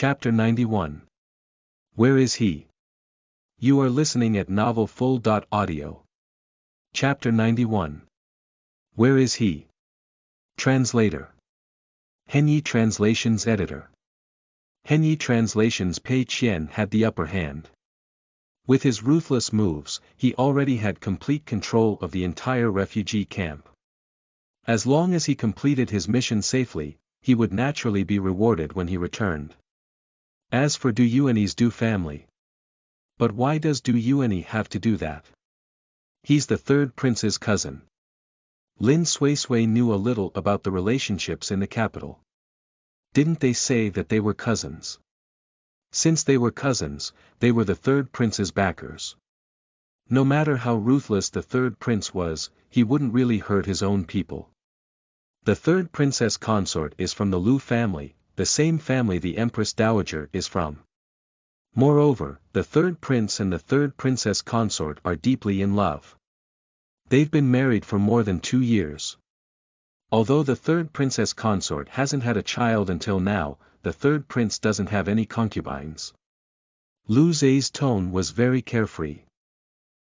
Chapter 91. Where is he? You are listening at novelfull.audio. Chapter 91. Where is he? Translator. Henyi Translations Editor. Henyi Translations Pei Qian had the upper hand. With his ruthless moves, he already had complete control of the entire refugee camp. As long as he completed his mission safely, he would naturally be rewarded when he returned. As for Du Yuanyi's Du family. But why does Du Yuanyi have to do that? He's the third prince's cousin. Lin Suisui knew a little about the relationships in the capital. Didn't they say that they were cousins? Since they were cousins, they were the third prince's backers. No matter how ruthless the third prince was, he wouldn't really hurt his own people. The third princess consort is from the Lu family, the same family the Empress Dowager is from. Moreover, the third prince and the third princess consort are deeply in love. They've been married for more than 2 years. Although the third princess consort hasn't had a child until now, the third prince doesn't have any concubines. Lu Zhe's tone was very carefree.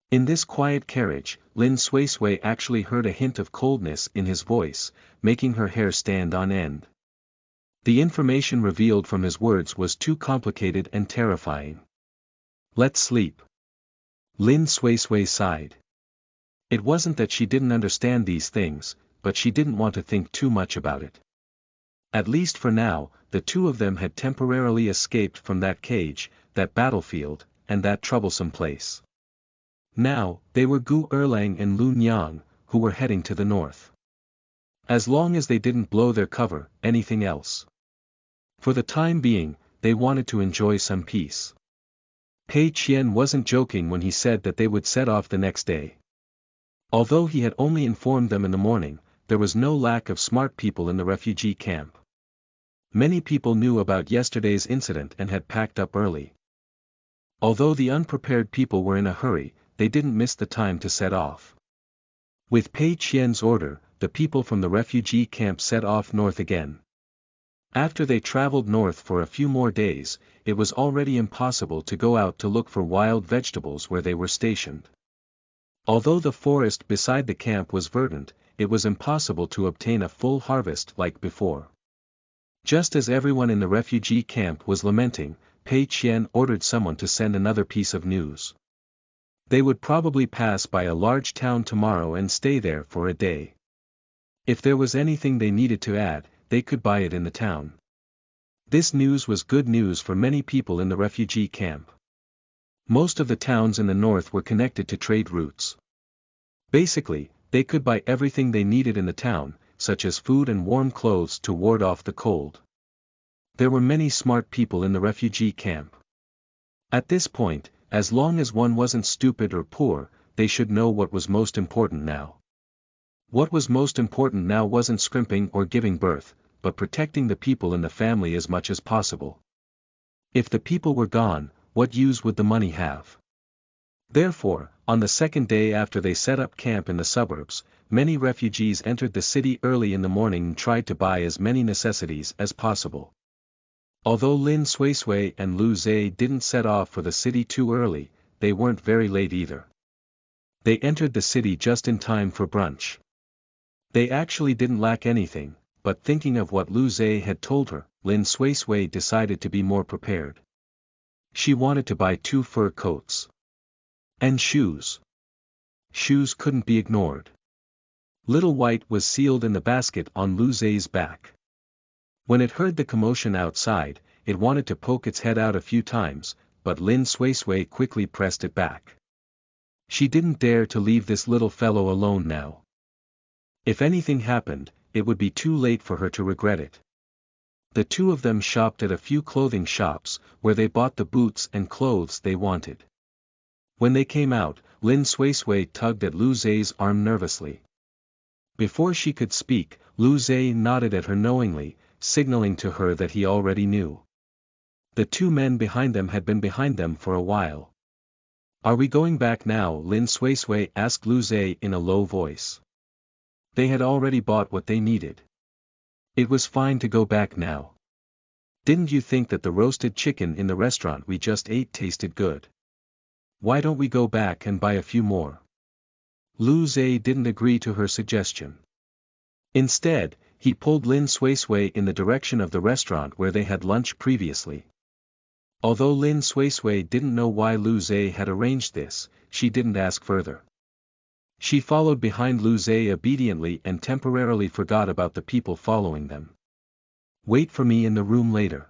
In this quiet carriage, Lin Suisui actually heard a hint of coldness in his voice, making her hair stand on end. The information revealed from his words was too complicated and terrifying. Let's sleep. Lin Suisui sighed. It wasn't that she didn't understand these things, but she didn't want to think too much about it. At least for now, the two of them had temporarily escaped from that cage, that battlefield, and that troublesome place. Now, they were Gu Erlang and Lu Niang, who were heading to the north. As long as they didn't blow their cover, anything else. For the time being, they wanted to enjoy some peace. Pei Qian wasn't joking when he said that they would set off the next day. Although he had only informed them in the morning, there was no lack of smart people in the refugee camp. Many people knew about yesterday's incident and had packed up early. Although the unprepared people were in a hurry, they didn't miss the time to set off. With Pei Qian's order, the people from the refugee camp set off north again. After they traveled north for a few more days, it was already impossible to go out to look for wild vegetables where they were stationed. Although the forest beside the camp was verdant, it was impossible to obtain a full harvest like before. Just as everyone in the refugee camp was lamenting, Pei Qian ordered someone to send another piece of news. They would probably pass by a large town tomorrow and stay there for a day. If there was anything they needed to add, they could buy it in the town. This news was good news for many people in the refugee camp. Most of the towns in the north were connected to trade routes. Basically, they could buy everything they needed in the town, such as food and warm clothes to ward off the cold. There were many smart people in the refugee camp. At this point, as long as one wasn't stupid or poor, they should know what was most important now. What was most important now wasn't scrimping or giving birth, but protecting the people in the family as much as possible. If the people were gone, what use would the money have? Therefore, on the second day after they set up camp in the suburbs, many refugees entered the city early in the morning and tried to buy as many necessities as possible. Although Lin Suisui and Lu Zhe didn't set off for the city too early, they weren't very late either. They entered the city just in time for brunch. They actually didn't lack anything, but thinking of what Lu Zhe had told her, Lin Suisui decided to be more prepared. She wanted to buy 2 fur coats. And shoes. Shoes couldn't be ignored. Little White was sealed in the basket on Lu Zhe's back. When it heard the commotion outside, it wanted to poke its head out a few times, but Lin Suisui quickly pressed it back. She didn't dare to leave this little fellow alone now. If anything happened, it would be too late for her to regret it. The two of them shopped at a few clothing shops, where they bought the boots and clothes they wanted. When they came out, Lin Suisui tugged at Lu Zhe's arm nervously. Before she could speak, Lu Zhe nodded at her knowingly, signaling to her that he already knew. The 2 men behind them had been behind them for a while. Are we going back now? Lin Suisui asked Lu Zhe in a low voice. They had already bought what they needed. It was fine to go back now. Didn't you think that the roasted chicken in the restaurant we just ate tasted good? Why don't we go back and buy a few more? Lu Zhe didn't agree to her suggestion. Instead, he pulled Lin Suisui in the direction of the restaurant where they had lunch previously. Although Lin Suisui didn't know why Lu Zhe had arranged this, she didn't ask further. She followed behind Lu Zhe obediently and temporarily forgot about the people following them. Wait for me in the room later.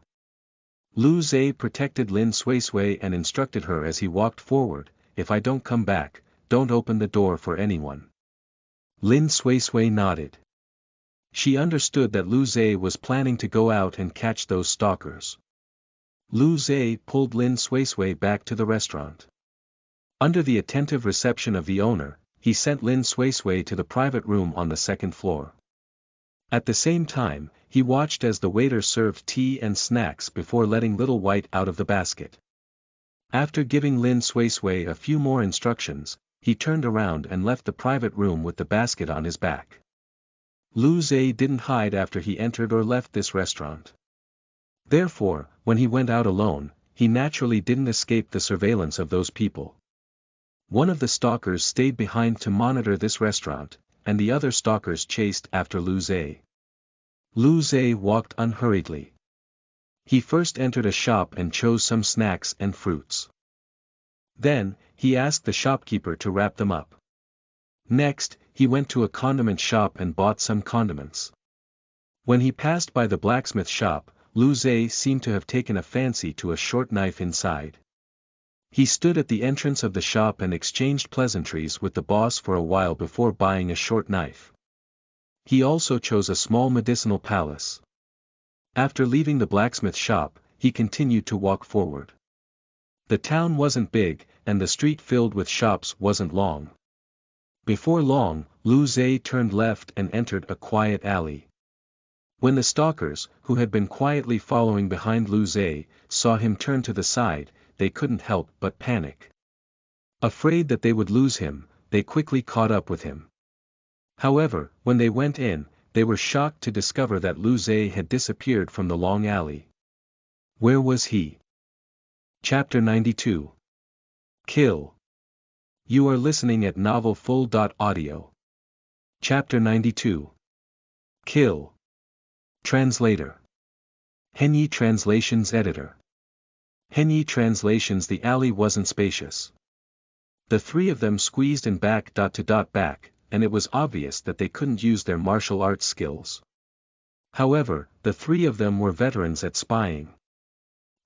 Lu Zhe protected Lin Suisui and instructed her as he walked forward, if I don't come back, don't open the door for anyone. Lin Suisui nodded. She understood that Lu Zhe was planning to go out and catch those stalkers. Lu Zhe pulled Lin Suisui back to the restaurant. Under the attentive reception of the owner, he sent Lin Suisui to the private room on the second floor. At the same time, he watched as the waiter served tea and snacks before letting Little White out of the basket. After giving Lin Suisui a few more instructions, he turned around and left the private room with the basket on his back. Lu Zhe didn't hide after he entered or left this restaurant. Therefore, when he went out alone, he naturally didn't escape the surveillance of those people. One of the stalkers stayed behind to monitor this restaurant, and the other stalkers chased after Lu Zhe. Lu Zhe walked unhurriedly. He first entered a shop and chose some snacks and fruits. Then, he asked the shopkeeper to wrap them up. Next, he went to a condiment shop and bought some condiments. When he passed by the blacksmith shop, Lu Zhe seemed to have taken a fancy to a short knife inside. He stood at the entrance of the shop and exchanged pleasantries with the boss for a while before buying a short knife. He also chose a small medicinal palace. After leaving the blacksmith shop, he continued to walk forward. The town wasn't big, and the street filled with shops wasn't long. Before long, Lu Zhe turned left and entered a quiet alley. When the stalkers, who had been quietly following behind Lu Zhe, saw him turn to the side, they couldn't help but panic. Afraid that they would lose him, they quickly caught up with him. However, when they went in, they were shocked to discover that Lu Zhe had disappeared from the long alley. Where was he? Chapter 92. Kill. You are listening at novelfull.audio. Chapter 92. Kill. Translator. Henyi Translations Editor. Henyi Translations. The alley wasn't spacious. The three of them squeezed in back. And it was obvious that they couldn't use their martial arts skills. However, the three of them were veterans at spying.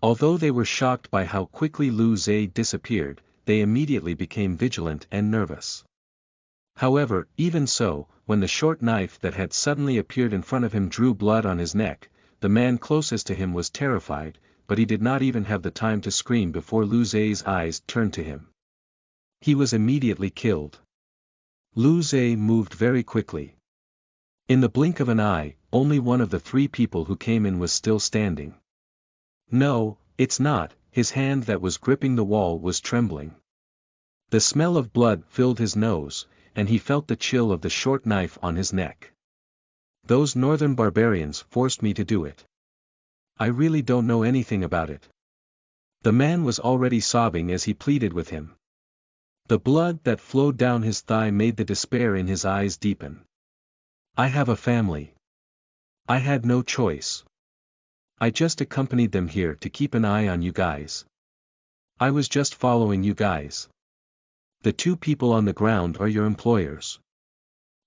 Although they were shocked by how quickly Lu Zhe disappeared, they immediately became vigilant and nervous. However, even so, when the short knife that had suddenly appeared in front of him drew blood on his neck, the man closest to him was terrified, but he did not even have the time to scream before Lu Zhe's eyes turned to him. He was immediately killed. Lu Zhe moved very quickly. In the blink of an eye, only one of the three people who came in was still standing. No, it's not, his hand that was gripping the wall was trembling. The smell of blood filled his nose, and he felt the chill of the short knife on his neck. Those northern barbarians forced me to do it. I really don't know anything about it. The man was already sobbing as he pleaded with him. The blood that flowed down his thigh made the despair in his eyes deepen. I have a family. I had no choice. I just accompanied them here to keep an eye on you guys. I was just following you guys. The two people on the ground are your employers.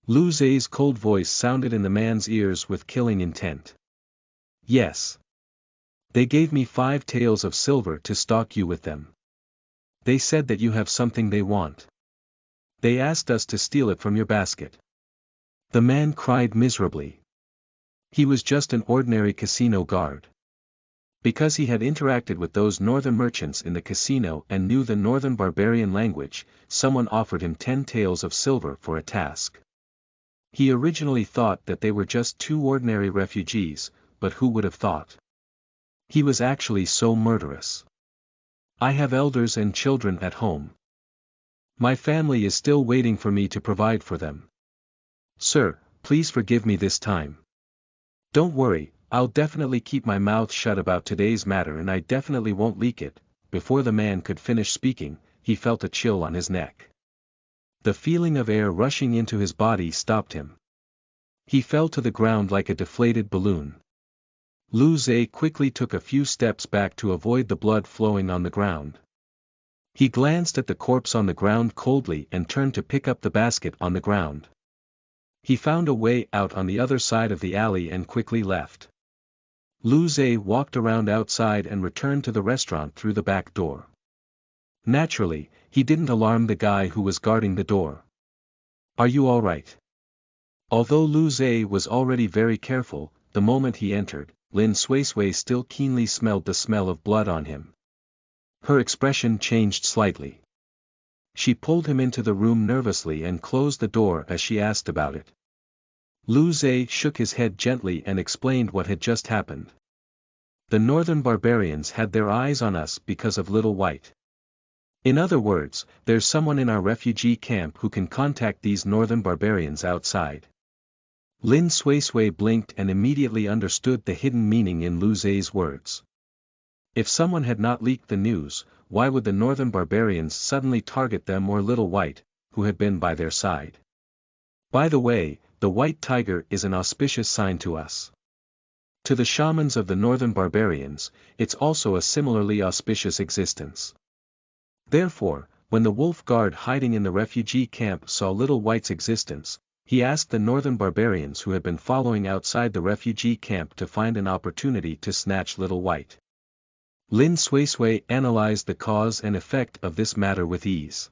Lu Zhe's cold voice sounded in the man's ears with killing intent. Yes. They gave me 5 taels of silver to stock you with them. They said that you have something they want. They asked us to steal it from your basket. The man cried miserably. He was just an ordinary casino guard. Because he had interacted with those northern merchants in the casino and knew the northern barbarian language, someone offered him 10 taels of silver for a task. He originally thought that they were just 2 ordinary refugees, but who would have thought? He was actually so murderous. I have elders and children at home. My family is still waiting for me to provide for them. Sir, please forgive me this time. Don't worry, I'll definitely keep my mouth shut about today's matter and I definitely won't leak it." Before the man could finish speaking, he felt a chill on his neck. The feeling of air rushing into his body stopped him. He fell to the ground like a deflated balloon. Lu Zhe quickly took a few steps back to avoid the blood flowing on the ground. He glanced at the corpse on the ground coldly and turned to pick up the basket on the ground. He found a way out on the other side of the alley and quickly left. Lu Zhe walked around outside and returned to the restaurant through the back door. Naturally, he didn't alarm the guy who was guarding the door. "Are you all right?" Although Lu Zhe was already very careful, the moment he entered, Lin Suisui still keenly smelled the smell of blood on him. Her expression changed slightly. She pulled him into the room nervously and closed the door as she asked about it. Lu Zhe shook his head gently and explained what had just happened. "The northern barbarians had their eyes on us because of Little White. In other words, there's someone in our refugee camp who can contact these northern barbarians outside." Lin Suisui blinked and immediately understood the hidden meaning in Lu Zhe's words. If someone had not leaked the news, why would the northern barbarians suddenly target them or Little White, who had been by their side? By the way, the white tiger is an auspicious sign to us. To the shamans of the northern barbarians, it's also a similarly auspicious existence. Therefore, when the wolf guard hiding in the refugee camp saw Little White's existence, he asked the northern barbarians who had been following outside the refugee camp to find an opportunity to snatch Little White. Lin Suisui analyzed the cause and effect of this matter with ease.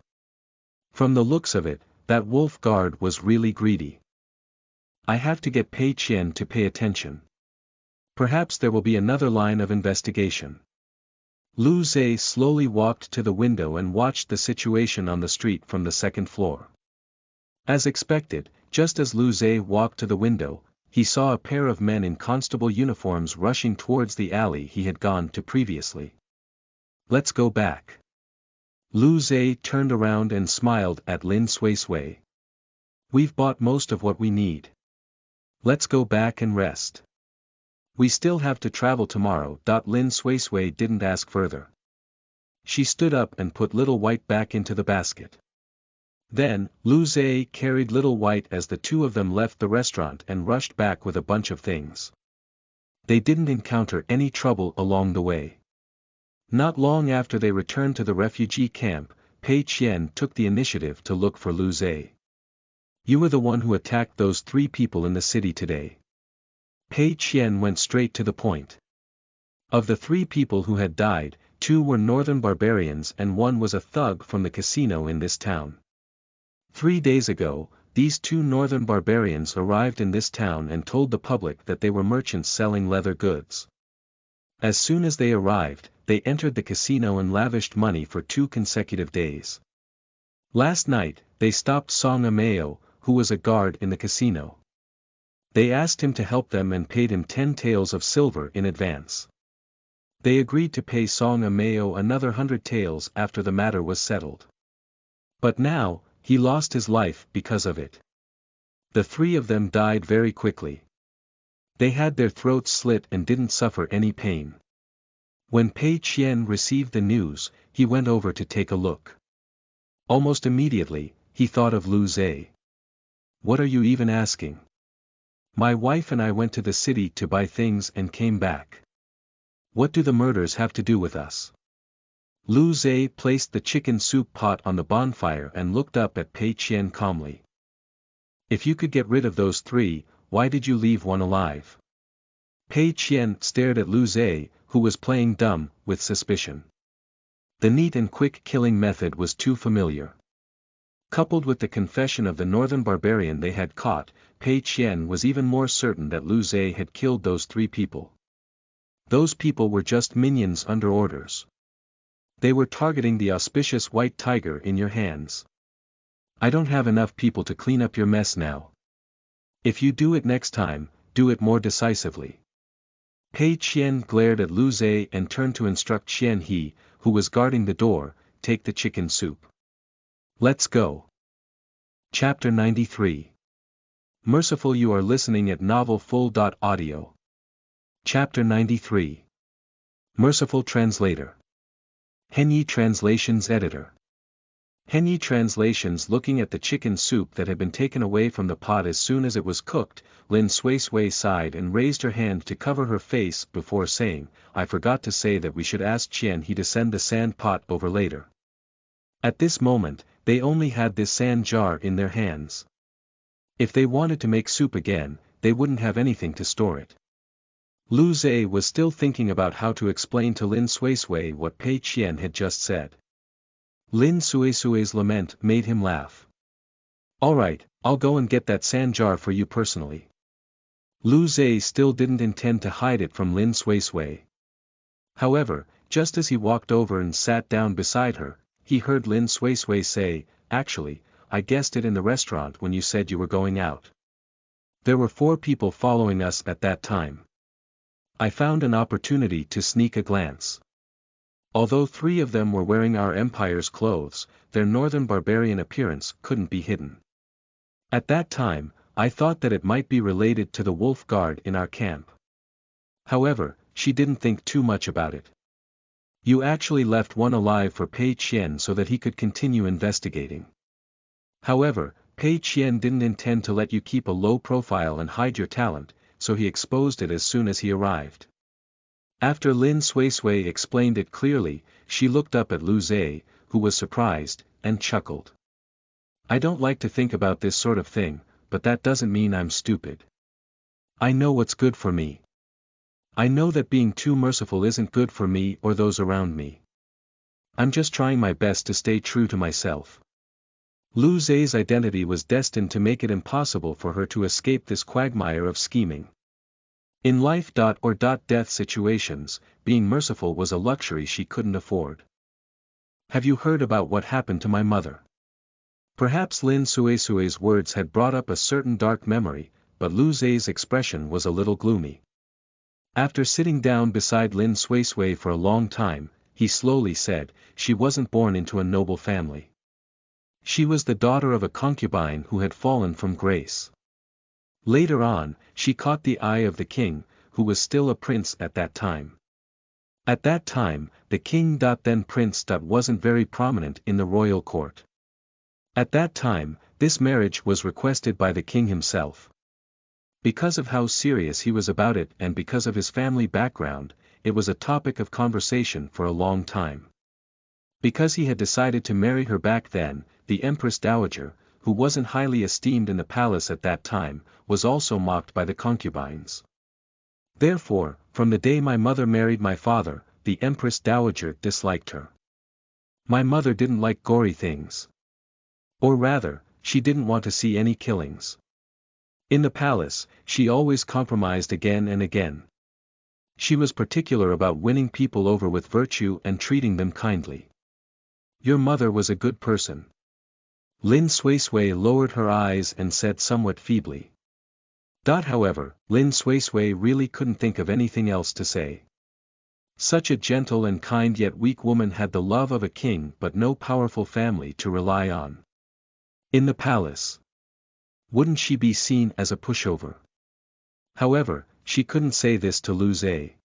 From the looks of it, that wolf guard was really greedy. "I have to get Pei Qian to pay attention. Perhaps there will be another line of investigation." Lu Zhe slowly walked to the window and watched the situation on the street from the second floor. As expected, just as Lu Zhe walked to the window, he saw a pair of men in constable uniforms rushing towards the alley he had gone to previously. "Let's go back." Lu Zhe turned around and smiled at Lin Suisui. "We've bought most of what we need. Let's go back and rest. We still have to travel tomorrow." Lin Suisui didn't ask further. She stood up and put Little White back into the basket. Then, Lu Zhe carried Little White as the two of them left the restaurant and rushed back with a bunch of things. They didn't encounter any trouble along the way. Not long after they returned to the refugee camp, Pei Qian took the initiative to look for Lu Zhe. "You were the one who attacked those 3 people in the city today." Pei Qian went straight to the point. Of the 3 people who had died, 2 were northern barbarians and 1 was a thug from the casino in this town. 3 days ago, these 2 northern barbarians arrived in this town and told the public that they were merchants selling leather goods. As soon as they arrived, they entered the casino and lavished money for 2 consecutive days. Last night, they stopped Song Ameo, who was a guard in the casino. They asked him to help them and paid him 10 taels of silver in advance. They agreed to pay Song Ameo another 100 taels after the matter was settled. But now, he lost his life because of it. The 3 of them died very quickly. They had their throats slit and didn't suffer any pain. When Pei Qian received the news, he went over to take a look. Almost immediately, he thought of Lu Zhe. "What are you even asking? My wife and I went to the city to buy things and came back. What do the murders have to do with us?" Lu Zhe placed the chicken soup pot on the bonfire and looked up at Pei Qian calmly. "If you could get rid of those 3, why did you leave 1 alive?" Pei Qian stared at Lu Zhe, who was playing dumb, with suspicion. The neat and quick killing method was too familiar. Coupled with the confession of the northern barbarian they had caught, Pei Qian was even more certain that Lu Zhe had killed those 3 people. Those people were just minions under orders. They were targeting the auspicious white tiger in your hands. I don't have enough people to clean up your mess now. If you do it next time, do it more decisively. Pei Qian glared at Lu Zhe and turned to instruct Qian He, who was guarding the door, take the chicken soup. Let's go. Chapter 93. Merciful, you are listening at novelfull.audio. Chapter 93. Merciful Translator. Henyi Translations Editor. Henyi Translations. Looking at the chicken soup that had been taken away from the pot as soon as it was cooked, Lin Suisui sighed and raised her hand to cover her face before saying, "I forgot to say that we should ask Qian He to send the sand pot over later." At this moment, they only had this sand jar in their hands. If they wanted to make soup again, they wouldn't have anything to store it. Lu Zhe was still thinking about how to explain to Lin Suisui what Pei Qian had just said. Lin Suisui's lament made him laugh. "Alright, I'll go and get that sand jar for you personally." Lu Zhe still didn't intend to hide it from Lin Suisui. However, just as he walked over and sat down beside her, he heard Lin Suisui say, "Actually, I guessed it in the restaurant when you said you were going out. There were 4 people following us at that time. I found an opportunity to sneak a glance. Although 3 of them were wearing our empire's clothes, their northern barbarian appearance couldn't be hidden. At that time, I thought that it might be related to the wolf guard in our camp." However, she didn't think too much about it. "You actually left one alive for Pei Qian so that he could continue investigating. However, Pei Qian didn't intend to let you keep a low profile and hide your talent, so he exposed it as soon as he arrived." After Lin Suisui explained it clearly, she looked up at Lu Zhe, who was surprised, and chuckled. "I don't like to think about this sort of thing, but that doesn't mean I'm stupid. I know what's good for me. I know that being too merciful isn't good for me or those around me. I'm just trying my best to stay true to myself." Lu Zhe's identity was destined to make it impossible for her to escape this quagmire of scheming. In life-or-death situations, being merciful was a luxury she couldn't afford. "Have you heard about what happened to my mother?" Perhaps Lin Suisui's words had brought up a certain dark memory, but Lu Zhe's expression was a little gloomy. After sitting down beside Lin Suisui for a long time, he slowly said, "She wasn't born into a noble family. She was the daughter of a concubine who had fallen from grace. Later on, she caught the eye of the king, who was still a prince at that time. At that time, the king then prince wasn't very prominent in the royal court. At that time, this marriage was requested by the king himself. Because of how serious he was about it and because of his family background, it was a topic of conversation for a long time. Because he had decided to marry her back then, the Empress Dowager, who wasn't highly esteemed in the palace at that time, was also mocked by the concubines. Therefore, from the day my mother married my father, the Empress Dowager disliked her. My mother didn't like gory things. Or rather, she didn't want to see any killings. In the palace, she always compromised again and again. She was particular about winning people over with virtue and treating them kindly. Your mother was a good person." Lin Suisui lowered her eyes and said somewhat feebly. However, Lin Suisui really couldn't think of anything else to say. Such a gentle and kind yet weak woman had the love of a king but no powerful family to rely on. In the palace, wouldn't she be seen as a pushover? However, she couldn't say this to Lu Zhe.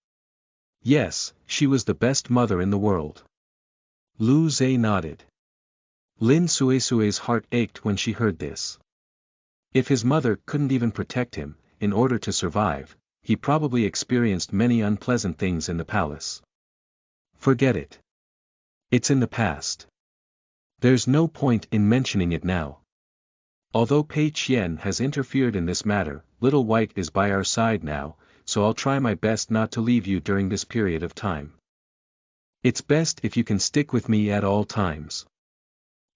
Yes, she was the best mother in the world. Lu Zhe nodded. Lin Suisui's heart ached when she heard this. If his mother couldn't even protect him, in order to survive, he probably experienced many unpleasant things in the palace. Forget it. It's in the past. There's no point in mentioning it now. Although Pei Qian has interfered in this matter, Little White is by our side now, so I'll try my best not to leave you during this period of time. It's best if you can stick with me at all times."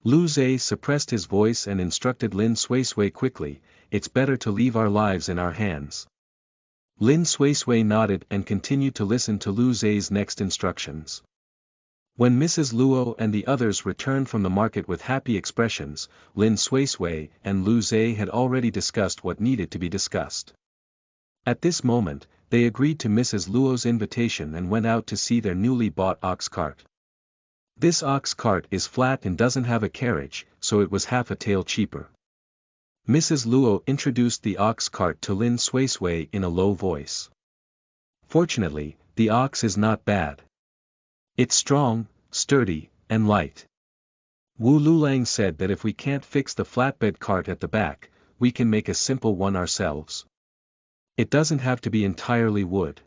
Lu Zhe suppressed his voice and instructed Lin Suisui quickly, "It's better to leave our lives in our hands." Lin Suisui nodded and continued to listen to Lu Zhe's next instructions. When Mrs. Luo and the others returned from the market with happy expressions, Lin Suisui and Lu Zhe had already discussed what needed to be discussed. At this moment, they agreed to Mrs. Luo's invitation and went out to see their newly bought ox cart. This ox cart is flat and doesn't have a carriage, so it was half a tael cheaper. Mrs. Luo introduced the ox cart to Lin Suisui in a low voice. Fortunately, the ox is not bad. It's strong, sturdy, and light. Wu Lulang said that if we can't fix the flatbed cart at the back, we can make a simple one ourselves. It doesn't have to be entirely wood.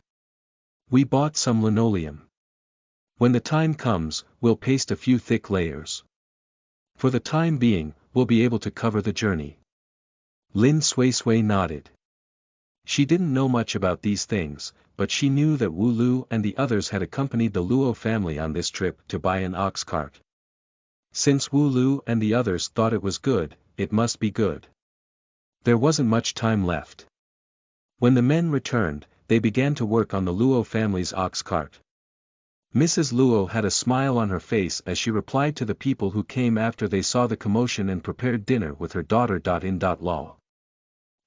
We bought some linoleum. When the time comes, we'll paste a few thick layers. For the time being, we'll be able to cover the journey. Lin Suisui nodded. She didn't know much about these things, but she knew that Wu Lu and the others had accompanied the Luo family on this trip to buy an ox cart. Since Wu Lu and the others thought it was good, it must be good. There wasn't much time left. When the men returned, they began to work on the Luo family's ox cart. Mrs. Luo had a smile on her face as she replied to the people who came after they saw the commotion and prepared dinner with her daughter. Law.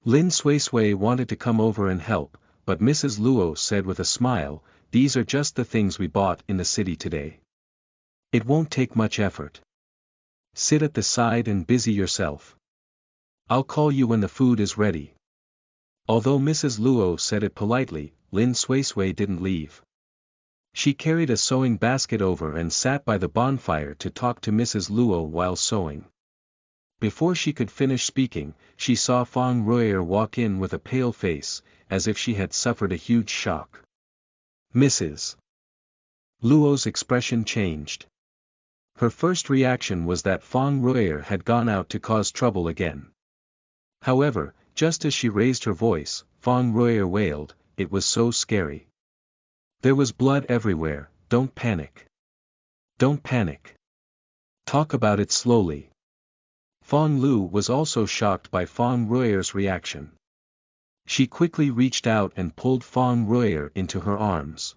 Lin Suisui wanted to come over and help, but Mrs. Luo said with a smile, "These are just the things we bought in the city today. It won't take much effort. Sit at the side and busy yourself. I'll call you when the food is ready." Although Mrs. Luo said it politely, Lin Suisui didn't leave. She carried a sewing basket over and sat by the bonfire to talk to Mrs. Luo while sewing. Before she could finish speaking, she saw Fang Ruier walk in with a pale face, as if she had suffered a huge shock. Mrs. Luo's expression changed. Her first reaction was that Fang Ruier had gone out to cause trouble again. However, just as she raised her voice, Fang Ruier wailed, "It was so scary. There was blood everywhere, don't panic. Don't panic. Talk about it slowly." Fang Lu was also shocked by Fang Ruier's reaction. She quickly reached out and pulled Fang Ruier into her arms.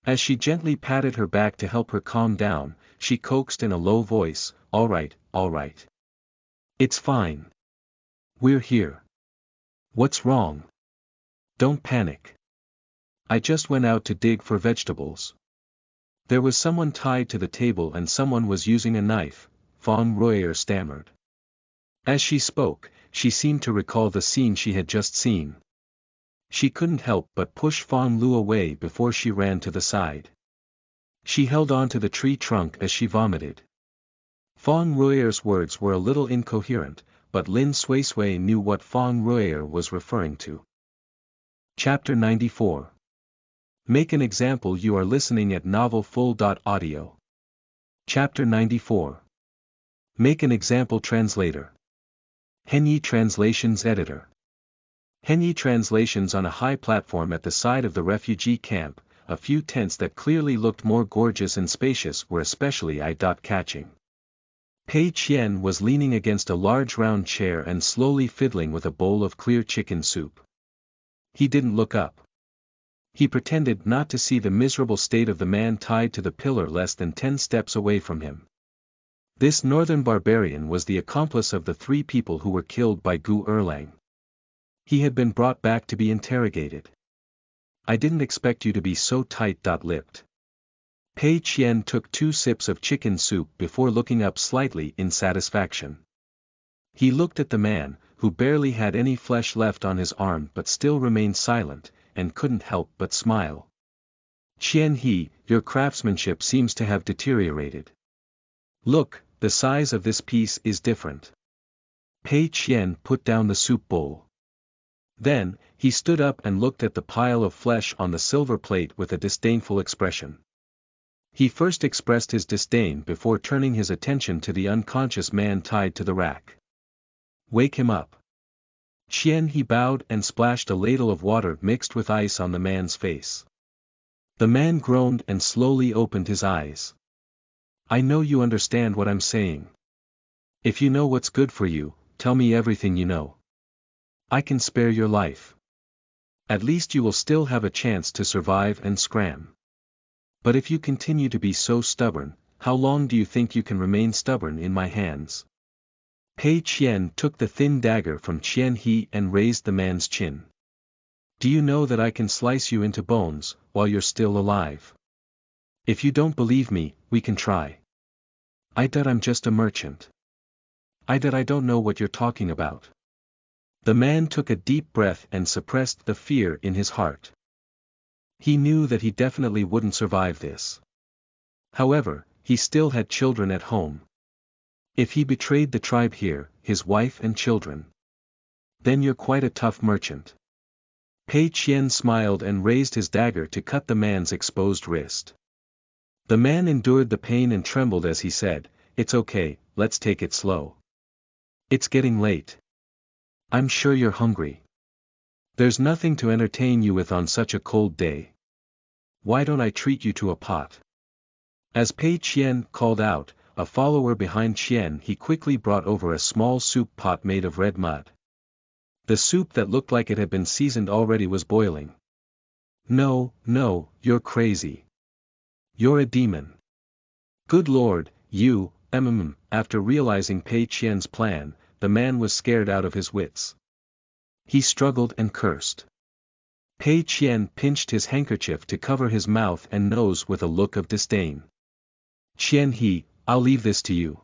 As she gently patted her back to help her calm down, she coaxed in a low voice, all right. It's fine. We're here. What's wrong? Don't panic. I just went out to dig for vegetables. There was someone tied to the table and someone was using a knife," Fang Ruier stammered. As she spoke, she seemed to recall the scene she had just seen. She couldn't help but push Fang Lu away before she ran to the side. She held on to the tree trunk as she vomited. Fang Ruier's words were a little incoherent, but Lin Suisui knew what Fang Ruier was referring to. Chapter 94. Make an example. You are listening at novelfull.audio. Chapter 94. Make an example. Translator. Henyi Translations Editor. Henyi Translations. On a high platform at the side of the refugee camp, a few tents that clearly looked more gorgeous and spacious were especially eye-catching. Pei Qian was leaning against a large round chair and slowly fiddling with a bowl of clear chicken soup. He didn't look up. He pretended not to see the miserable state of the man tied to the pillar less than 10 steps away from him. This northern barbarian was the accomplice of the 3 people who were killed by Gu Erlang. He had been brought back to be interrogated. "I didn't expect you to be so tight-lipped." Pei Qian took 2 sips of chicken soup before looking up slightly in satisfaction. He looked at the man, who barely had any flesh left on his arm but still remained silent, and couldn't help but smile. "Qian He, your craftsmanship seems to have deteriorated. Look, the size of this piece is different." Pei Qian put down the soup bowl. Then, he stood up and looked at the pile of flesh on the silver plate with a disdainful expression. He first expressed his disdain before turning his attention to the unconscious man tied to the rack. "Wake him up." Qian He bowed and splashed a ladle of water mixed with ice on the man's face. The man groaned and slowly opened his eyes. "I know you understand what I'm saying. If you know what's good for you, tell me everything you know. I can spare your life. At least you will still have a chance to survive and scram. But if you continue to be so stubborn, how long do you think you can remain stubborn in my hands?" Pei Qian took the thin dagger from Qian He and raised the man's chin. "Do you know that I can slice you into bones, while you're still alive? If you don't believe me, we can try. I'm just a merchant. I don't know what you're talking about." The man took a deep breath and suppressed the fear in his heart. He knew that he definitely wouldn't survive this. However, he still had children at home. If he betrayed the tribe here, his wife and children, then you're quite a tough merchant. Pei Qian smiled and raised his dagger to cut the man's exposed wrist. The man endured the pain and trembled as he said, "It's okay, let's take it slow. It's getting late. I'm sure you're hungry. There's nothing to entertain you with on such a cold day. Why don't I treat you to a pot?" As Pei Qian called out, a follower behind Qian he quickly brought over a small soup pot made of red mud. The soup that looked like it had been seasoned already was boiling. "No, no, you're crazy. You're a demon. Good Lord, you, After realizing Pei Qian's plan, the man was scared out of his wits. He struggled and cursed. Pei Qian pinched his handkerchief to cover his mouth and nose with a look of disdain. "Qian He, I'll leave this to you.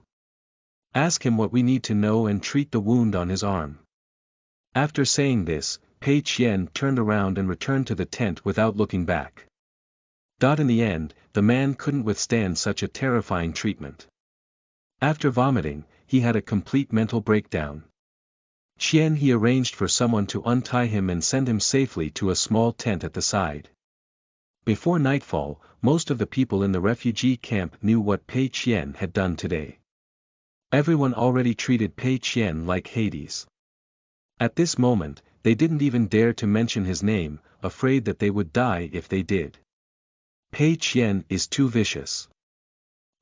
Ask him what we need to know and treat the wound on his arm." After saying this, Pei Qian turned around and returned to the tent without looking back. In the end, the man couldn't withstand such a terrifying treatment. After vomiting, he had a complete mental breakdown. Qian He arranged for someone to untie him and send him safely to a small tent at the side. Before nightfall, most of the people in the refugee camp knew what Pei Qian had done today. Everyone already treated Pei Qian like Hades. At this moment, they didn't even dare to mention his name, afraid that they would die if they did. Pei Qian is too vicious.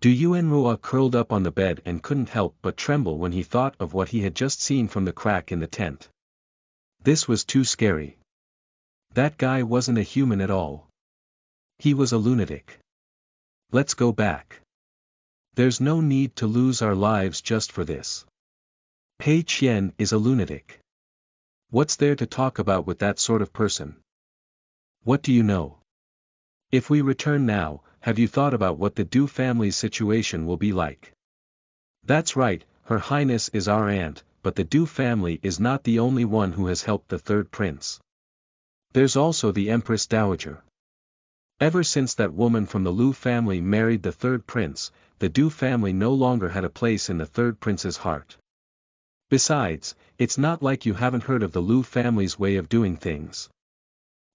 Du Yuanrua curled up on the bed and couldn't help but tremble when he thought of what he had just seen from the crack in the tent. This was too scary. That guy wasn't a human at all. He was a lunatic. Let's go back. There's no need to lose our lives just for this. Pei Qian is a lunatic. What's there to talk about with that sort of person? What do you know? If we return now, have you thought about what the Du family's situation will be like? That's right, Her Highness is our aunt, but the Du family is not the only one who has helped the third prince. There's also the Empress Dowager. Ever since that woman from the Lu family married the third prince, the Du family no longer had a place in the third prince's heart. Besides, it's not like you haven't heard of the Lu family's way of doing things.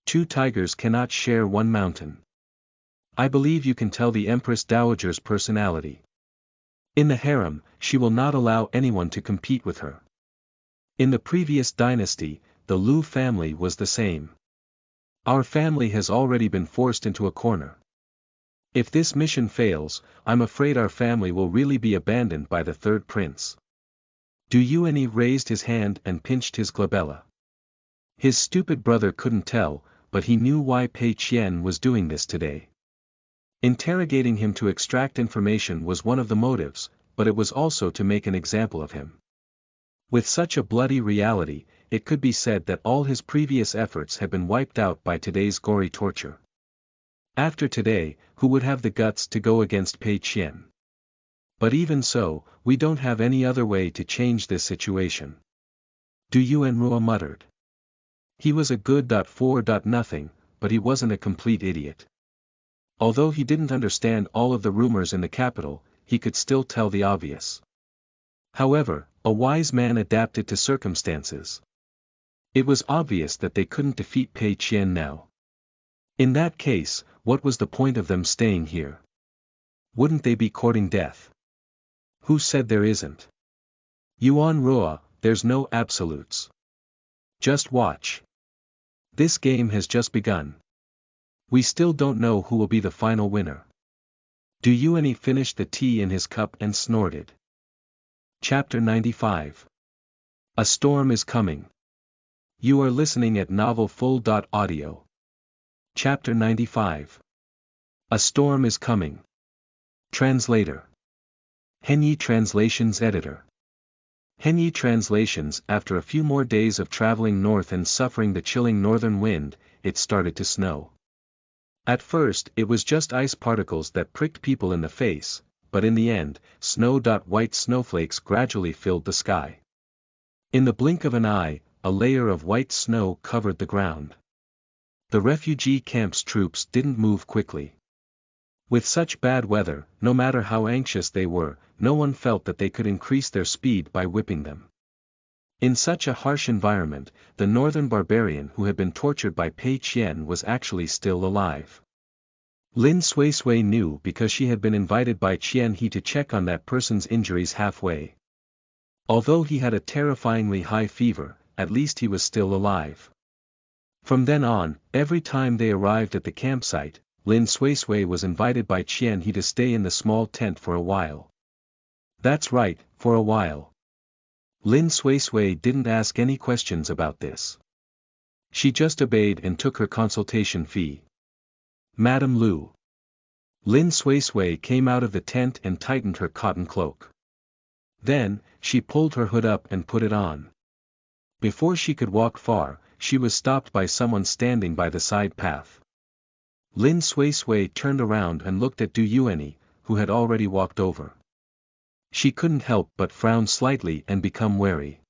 Two tigers cannot share one mountain. I believe you can tell the Empress Dowager's personality. In the harem, she will not allow anyone to compete with her. In the previous dynasty, the Lu family was the same. Our family has already been forced into a corner. If this mission fails, I'm afraid our family will really be abandoned by the third prince. Du Yuanyi raised his hand and pinched his glabella. His stupid brother couldn't tell, but he knew why Pei Qian was doing this today. Interrogating him to extract information was one of the motives, but it was also to make an example of him. With such a bloody reality, it could be said that all his previous efforts had been wiped out by today's gory torture. After today, who would have the guts to go against Pei Qian? But even so, we don't have any other way to change this situation. Du Yuanrua muttered. He was a good for nothing, but he wasn't a complete idiot. Although he didn't understand all of the rumors in the capital, he could still tell the obvious. However, a wise man adapted to circumstances. It was obvious that they couldn't defeat Pei Qian now. In that case, what was the point of them staying here? Wouldn't they be courting death? Who said there isn't? Yuanrua, there's no absolutes. Just watch. This game has just begun. We still don't know who will be the final winner. Du Yuanyi finished the tea in his cup and snorted. Chapter 95. A Storm is Coming. You are listening at NovelFull.audio. Chapter 95. A Storm is Coming. Translator. Henyi Translations Editor. Henyi Translations. After a few more days of traveling north and suffering the chilling northern wind, it started to snow. At first it was just ice particles that pricked people in the face, but in the end, snow-white snowflakes gradually filled the sky. In the blink of an eye, a layer of white snow covered the ground. The refugee camp's troops didn't move quickly. With such bad weather, no matter how anxious they were, no one felt that they could increase their speed by whipping them. In such a harsh environment, the northern barbarian who had been tortured by Pei Qian was actually still alive. Lin Suisui knew because she had been invited by Qian He to check on that person's injuries halfway. Although he had a terrifyingly high fever, at least he was still alive. From then on, every time they arrived at the campsite, Lin Suisui was invited by Qian He to stay in the small tent for a while. That's right, for a while. Lin Suisui didn't ask any questions about this. She just obeyed and took her consultation fee. Madame Lu. Lin Suisui came out of the tent and tightened her cotton cloak. Then, she pulled her hood up and put it on. Before she could walk far, she was stopped by someone standing by the side path. Lin Suisui turned around and looked at Du Yuanyi, who had already walked over. She couldn't help but frown slightly and become wary.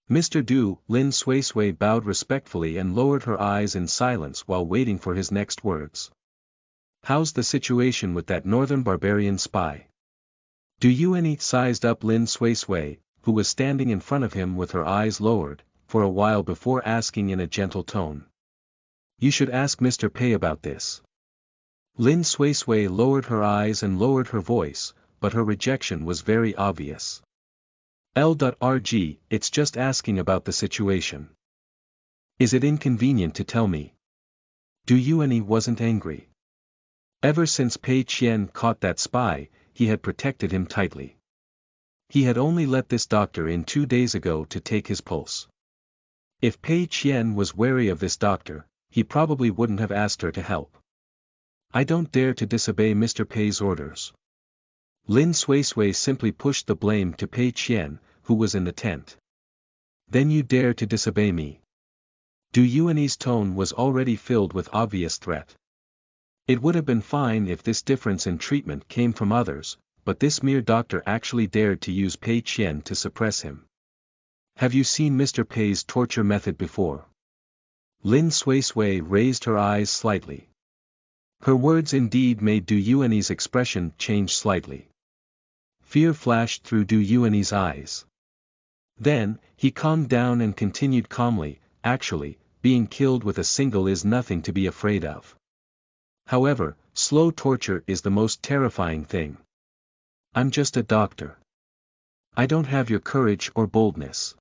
Mr. Du, Lin Suisui bowed respectfully and lowered her eyes in silence while waiting for his next words. How's the situation with that northern barbarian spy? Du Yuanyi sized up Lin Suisui, who was standing in front of him with her eyes lowered, for a while before asking in a gentle tone. You should ask Mr. Pei about this. Lin Suisui lowered her eyes and lowered her voice, but her rejection was very obvious. L.RG, it's just asking about the situation. Is it inconvenient to tell me? Du Yuanyi wasn't angry. Ever since Pei Qian caught that spy, he had protected him tightly. He had only let this doctor in 2 days ago to take his pulse. If Pei Qian was wary of this doctor, he probably wouldn't have asked her to help. I don't dare to disobey Mr. Pei's orders. Lin Suisui simply pushed the blame to Pei Qian, who was in the tent. Then you dare to disobey me. Du Yuanyi's tone was already filled with obvious threat. It would have been fine if this difference in treatment came from others, but this mere doctor actually dared to use Pei Qian to suppress him. Have you seen Mr. Pei's torture method before? Lin Suisui raised her eyes slightly. Her words indeed made Du Yuanyi's expression change slightly. Fear flashed through Du Yuanyi's eyes. Then, he calmed down and continued calmly, actually, being killed with a single is nothing to be afraid of. However, slow torture is the most terrifying thing. I'm just a doctor. I don't have your courage or boldness.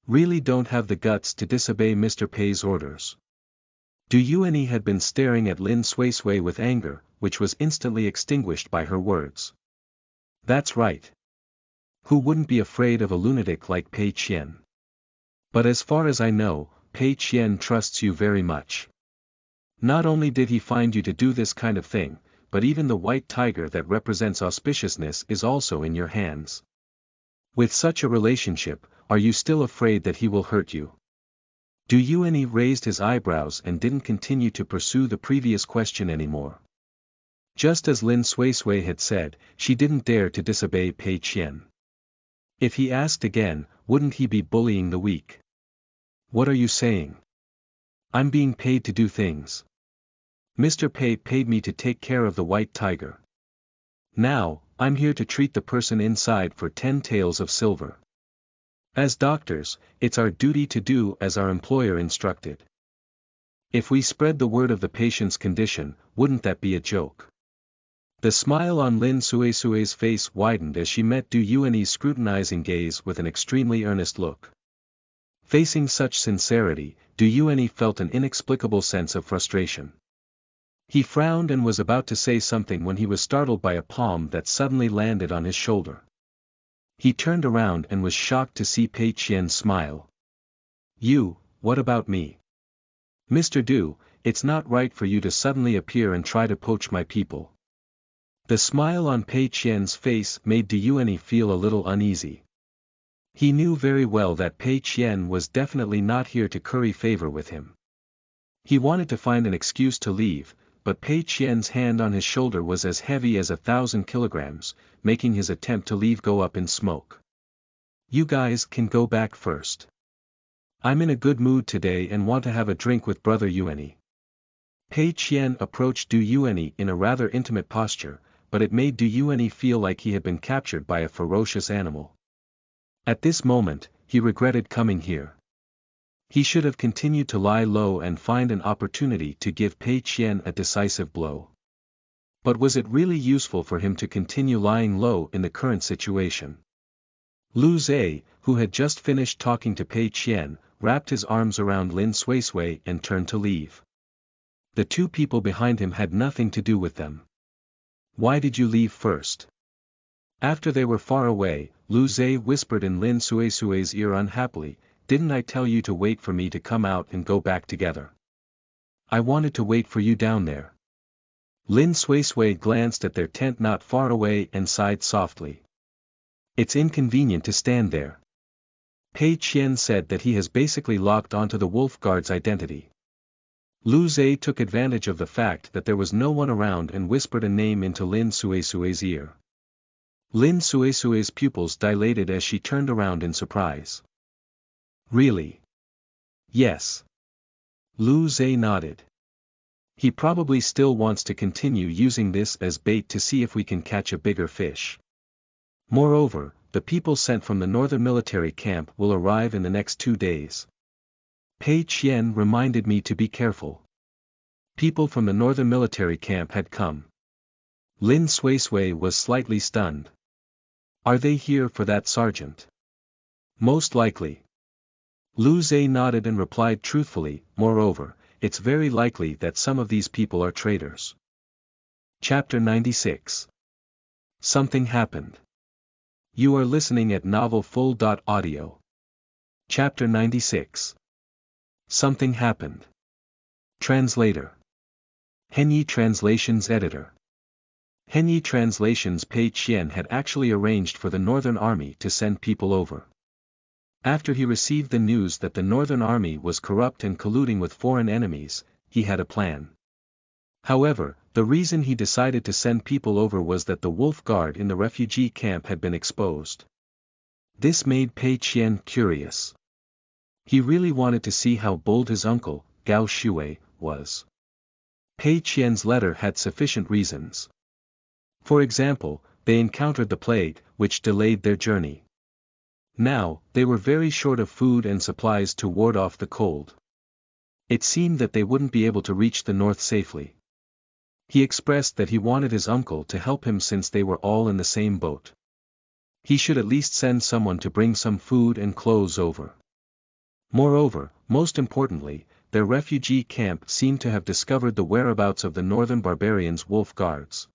Really don't have the guts to disobey Mr. Pei's orders. Du Yuanyi had been staring at Lin Suisui with anger, which was instantly extinguished by her words. That's right. Who wouldn't be afraid of a lunatic like Pei Qian? But as far as I know, Pei Qian trusts you very much. Not only did he find you to do this kind of thing, but even the white tiger that represents auspiciousness is also in your hands. With such a relationship, are you still afraid that he will hurt you? Du Yuanyi raised his eyebrows and didn't continue to pursue the previous question anymore. Just as Lin Suisui had said, she didn't dare to disobey Pei Qian. If he asked again, wouldn't he be bullying the weak? What are you saying? I'm being paid to do things. Mr. Pei paid me to take care of the white tiger. Now, I'm here to treat the person inside for 10 taels of silver. As doctors, it's our duty to do as our employer instructed. If we spread the word of the patient's condition, wouldn't that be a joke? The smile on Lin Suisui's face widened as she met Du Yuanyi's scrutinizing gaze with an extremely earnest look. Facing such sincerity, Du Yuanyi felt an inexplicable sense of frustration. He frowned and was about to say something when he was startled by a palm that suddenly landed on his shoulder. He turned around and was shocked to see Pei Qian smile. You, what about me? Mr. Du, it's not right for you to suddenly appear and try to poach my people. The smile on Pei Qian's face made Du Yuanyi feel a little uneasy. He knew very well that Pei Qian was definitely not here to curry favor with him. He wanted to find an excuse to leave, but Pei Qian's hand on his shoulder was as heavy as 1,000 kilograms, making his attempt to leave go up in smoke. You guys can go back first. I'm in a good mood today and want to have a drink with Brother Yueni. Pei Qian approached Du Yueni in a rather intimate posture, but it made Du Yueni feel like he had been captured by a ferocious animal. At this moment, he regretted coming here. He should have continued to lie low and find an opportunity to give Pei Qian a decisive blow. But was it really useful for him to continue lying low in the current situation? Lu Zhe, who had just finished talking to Pei Qian, wrapped his arms around Lin Suisui and turned to leave. The two people behind him had nothing to do with them. Why did you leave first? After they were far away, Lu Zhe whispered in Lin Suisui's ear unhappily, didn't I tell you to wait for me to come out and go back together? I wanted to wait for you down there. Lin Suisui glanced at their tent not far away and sighed softly. It's inconvenient to stand there. Pei Qian said that he has basically locked onto the wolf guard's identity. Lu Zhe took advantage of the fact that there was no one around and whispered a name into Lin Suisui's ear. Lin Suisui's pupils dilated as she turned around in surprise. Really? Yes. Lu Zhe nodded. He probably still wants to continue using this as bait to see if we can catch a bigger fish. Moreover, the people sent from the northern military camp will arrive in the next 2 days. Pei Qian reminded me to be careful. People from the northern military camp had come. Lin Suisui was slightly stunned. Are they here for that sergeant? Most likely. Lu Zhe nodded and replied truthfully, moreover, it's very likely that some of these people are traitors. Chapter 96. Something happened. You are listening at novelfull.audio. Chapter 96. Something happened. Translator. Henyi Translations Editor. Henyi Translations Pei Qian had actually arranged for the Northern Army to send people over. After he received the news that the Northern Army was corrupt and colluding with foreign enemies, he had a plan. However, the reason he decided to send people over was that the wolf guard in the refugee camp had been exposed. This made Pei Qian curious. He really wanted to see how bold his uncle, Gao Shui, was. Pei Qian's letter had sufficient reasons. For example, they encountered the plague, which delayed their journey. Now, they were very short of food and supplies to ward off the cold. It seemed that they wouldn't be able to reach the north safely. He expressed that he wanted his uncle to help him since they were all in the same boat. He should at least send someone to bring some food and clothes over. Moreover, most importantly, their refugee camp seemed to have discovered the whereabouts of the northern barbarians' wolf guards.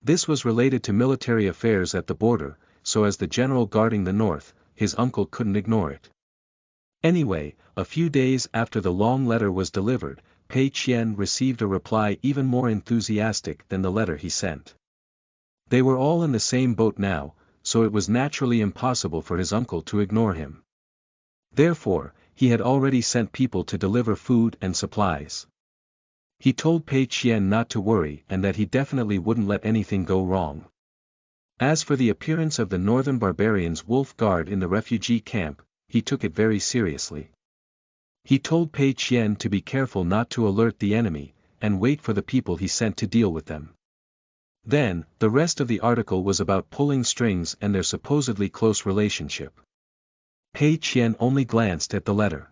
This was related to military affairs at the border, so as the general guarding the north, his uncle couldn't ignore it. Anyway, a few days after the long letter was delivered, Pei Qian received a reply even more enthusiastic than the letter he sent. They were all in the same boat now, so it was naturally impossible for his uncle to ignore him. Therefore, he had already sent people to deliver food and supplies. He told Pei Qian not to worry and that he definitely wouldn't let anything go wrong. As for the appearance of the northern barbarians' wolf guard in the refugee camp, he took it very seriously. He told Pei Qian to be careful not to alert the enemy, and wait for the people he sent to deal with them. Then, the rest of the article was about pulling strings and their supposedly close relationship. Pei Qian only glanced at the letter.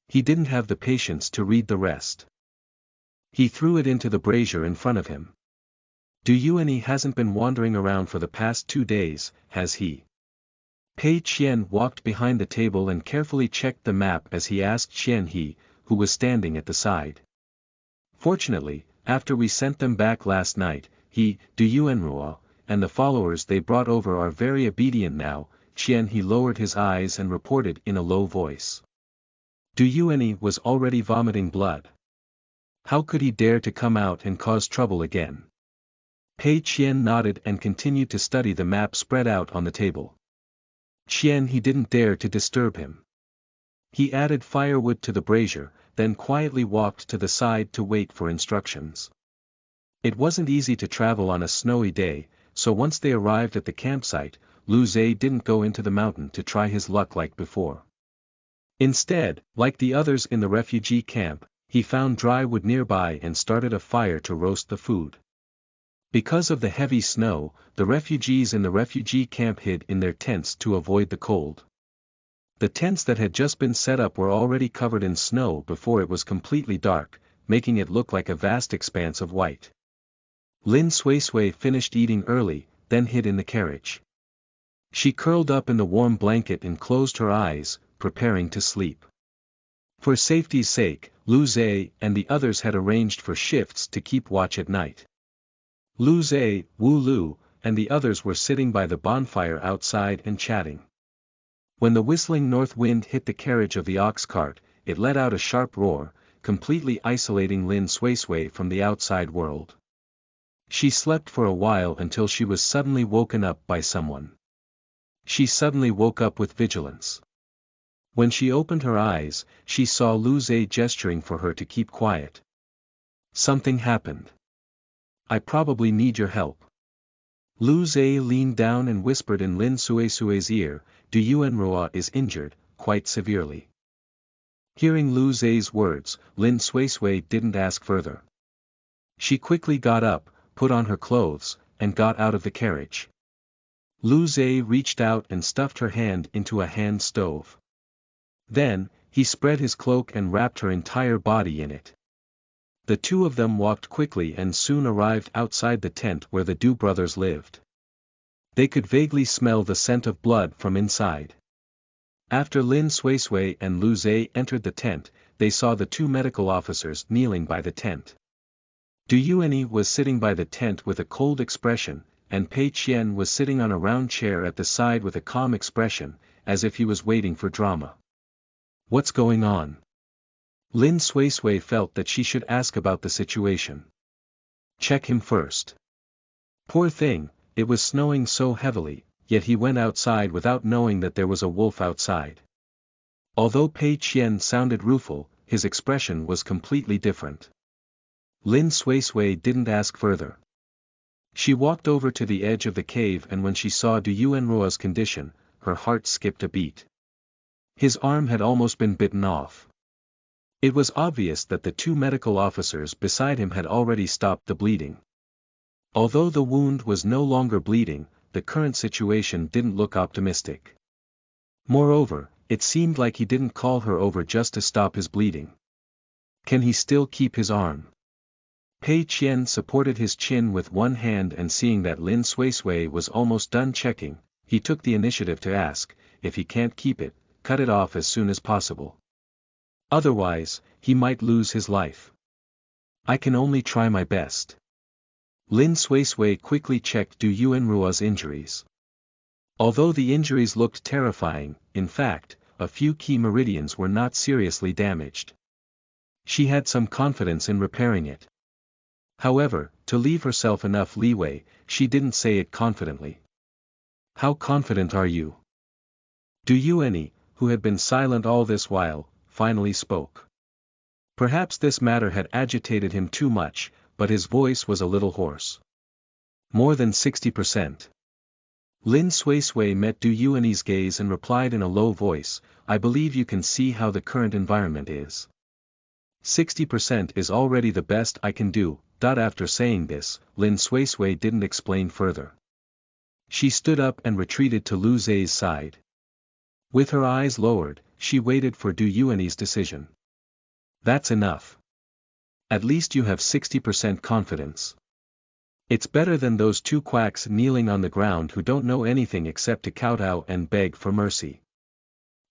He didn't have the patience to read the rest. He threw it into the brazier in front of him. Du Yueni hasn't been wandering around for the past 2 days, has he? Pei Qian walked behind the table and carefully checked the map as he asked Qian He, who was standing at the side. Fortunately, after we sent them back last night, Du Yuenruo, and the followers they brought over are very obedient now. Qian He lowered his eyes and reported in a low voice. Du Yueni was already vomiting blood. How could he dare to come out and cause trouble again? Pei Qian nodded and continued to study the map spread out on the table. Qian He didn't dare to disturb him. He added firewood to the brazier, then quietly walked to the side to wait for instructions. It wasn't easy to travel on a snowy day, so once they arrived at the campsite, Lu Zhe didn't go into the mountain to try his luck like before. Instead, like the others in the refugee camp, he found dry wood nearby and started a fire to roast the food. Because of the heavy snow, the refugees in the refugee camp hid in their tents to avoid the cold. The tents that had just been set up were already covered in snow before it was completely dark, making it look like a vast expanse of white. Lin Suisui finished eating early, then hid in the carriage. She curled up in the warm blanket and closed her eyes, preparing to sleep. For safety's sake, Lu Zhe and the others had arranged for shifts to keep watch at night. Lu Zhe, Wu Lu, and the others were sitting by the bonfire outside and chatting. When the whistling north wind hit the carriage of the ox cart, it let out a sharp roar, completely isolating Lin Suisui from the outside world. She slept for a while until she was suddenly woken up by someone. She suddenly woke up with vigilance. When she opened her eyes, she saw Lu Zhe gesturing for her to keep quiet. Something happened. I probably need your help. Lu Zhe leaned down and whispered in Lin Suisui's ear, Du Yuanrua is injured, quite severely. Hearing Lu Zhe's words, Lin Suisui didn't ask further. She quickly got up, put on her clothes, and got out of the carriage. Lu Zhe reached out and stuffed her hand into a hand stove. Then, he spread his cloak and wrapped her entire body in it. The two of them walked quickly and soon arrived outside the tent where the Du brothers lived. They could vaguely smell the scent of blood from inside. After Lin Suisui and Lu Zhe entered the tent, they saw the two medical officers kneeling by the tent. Du Yuanyi was sitting by the tent with a cold expression, and Pei Qian was sitting on a round chair at the side with a calm expression, as if he was waiting for drama. What's going on? Lin Suisui felt that she should ask about the situation. Check him first. Poor thing, it was snowing so heavily, yet he went outside without knowing that there was a wolf outside. Although Pei Qian sounded rueful, his expression was completely different. Lin Suisui didn't ask further. She walked over to the edge of the cave, and when she saw Du Yuanrua's condition, her heart skipped a beat. His arm had almost been bitten off. It was obvious that the two medical officers beside him had already stopped the bleeding. Although the wound was no longer bleeding, the current situation didn't look optimistic. Moreover, it seemed like he didn't call her over just to stop his bleeding. Can he still keep his arm? Pei Qian supported his chin with one hand, and seeing that Lin Suisui was almost done checking, he took the initiative to ask, if he can't keep it, cut it off as soon as possible. Otherwise, he might lose his life. I can only try my best. Lin Suisui quickly checked Du Yuanrua's injuries. Although the injuries looked terrifying, in fact, a few key meridians were not seriously damaged. She had some confidence in repairing it. However, to leave herself enough leeway, she didn't say it confidently. How confident are you? Du Yuanyi, who had been silent all this while, finally spoke. Perhaps this matter had agitated him too much, but his voice was a little hoarse. More than 60%. Lin Suisui met Du Yuanyi's gaze and replied in a low voice, I believe you can see how the current environment is. 60% is already the best I can do. After saying this, Lin Suisui didn't explain further. She stood up and retreated to Lu Zhe's side. With her eyes lowered, she waited for Du Yuanyi's decision. That's enough. At least you have 60% confidence. It's better than those two quacks kneeling on the ground who don't know anything except to kowtow and beg for mercy.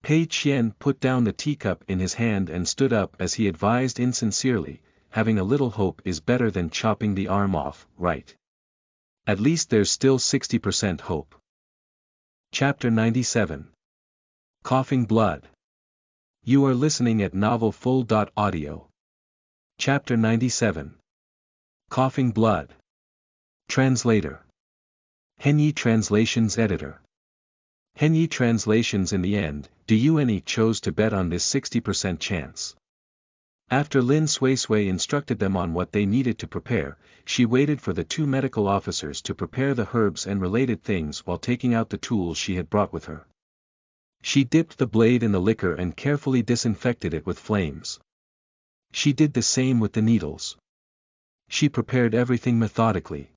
Pei Qian put down the teacup in his hand and stood up as he advised insincerely, having a little hope is better than chopping the arm off, right? At least there's still 60% hope. Chapter 97. Coughing Blood. You are listening at novelfull.audio. Chapter 97. Coughing Blood. Translator. Henyi Translations Editor. Henyi Translations. In the end, Du Yuanyi chose to bet on this 60% chance. After Lin Suisui instructed them on what they needed to prepare, she waited for the two medical officers to prepare the herbs and related things while taking out the tools she had brought with her. She dipped the blade in the liquor and carefully disinfected it with flames. She did the same with the needles. She prepared everything methodically.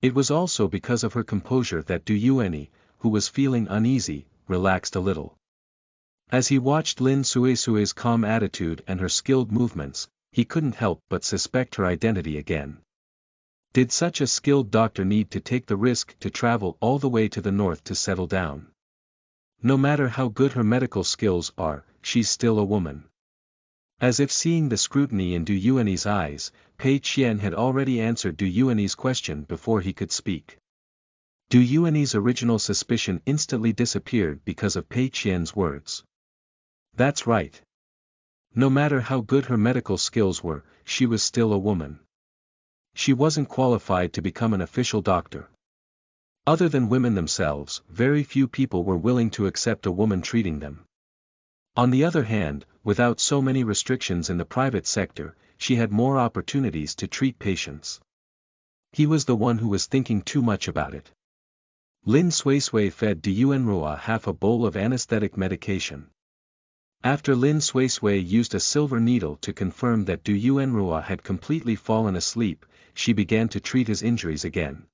It was also because of her composure that Du Yueni, who was feeling uneasy, relaxed a little. As he watched Lin Suesue's calm attitude and her skilled movements, he couldn't help but suspect her identity again. Did such a skilled doctor need to take the risk to travel all the way to the north to settle down? No matter how good her medical skills are, she's still a woman. As if seeing the scrutiny in Du Yueni's eyes, Pei Qian had already answered Du Yueni's question before he could speak. Du Yueni's original suspicion instantly disappeared because of Pei Qian's words. That's right. No matter how good her medical skills were, she was still a woman. She wasn't qualified to become an official doctor. Other than women themselves, very few people were willing to accept a woman treating them. On the other hand, without so many restrictions in the private sector, she had more opportunities to treat patients. He was the one who was thinking too much about it. Lin Suisui fed Du Yuenrua half a bowl of anesthetic medication. After Lin Suisui used a silver needle to confirm that Du Yuenrua had completely fallen asleep, she began to treat his injuries again.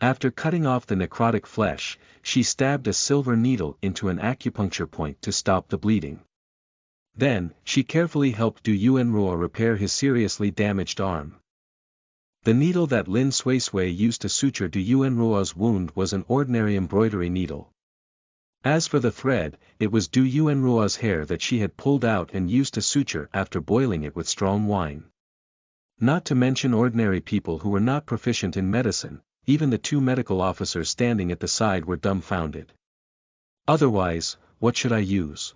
After cutting off the necrotic flesh, she stabbed a silver needle into an acupuncture point to stop the bleeding. Then, she carefully helped Du Yuenrua repair his seriously damaged arm. The needle that Lin Suisui used to suture Du Yuenrua's wound was an ordinary embroidery needle. As for the thread, it was Du Yuenrua's hair that she had pulled out and used to suture after boiling it with strong wine. Not to mention ordinary people who were not proficient in medicine, even the two medical officers standing at the side were dumbfounded. Otherwise, what should I use?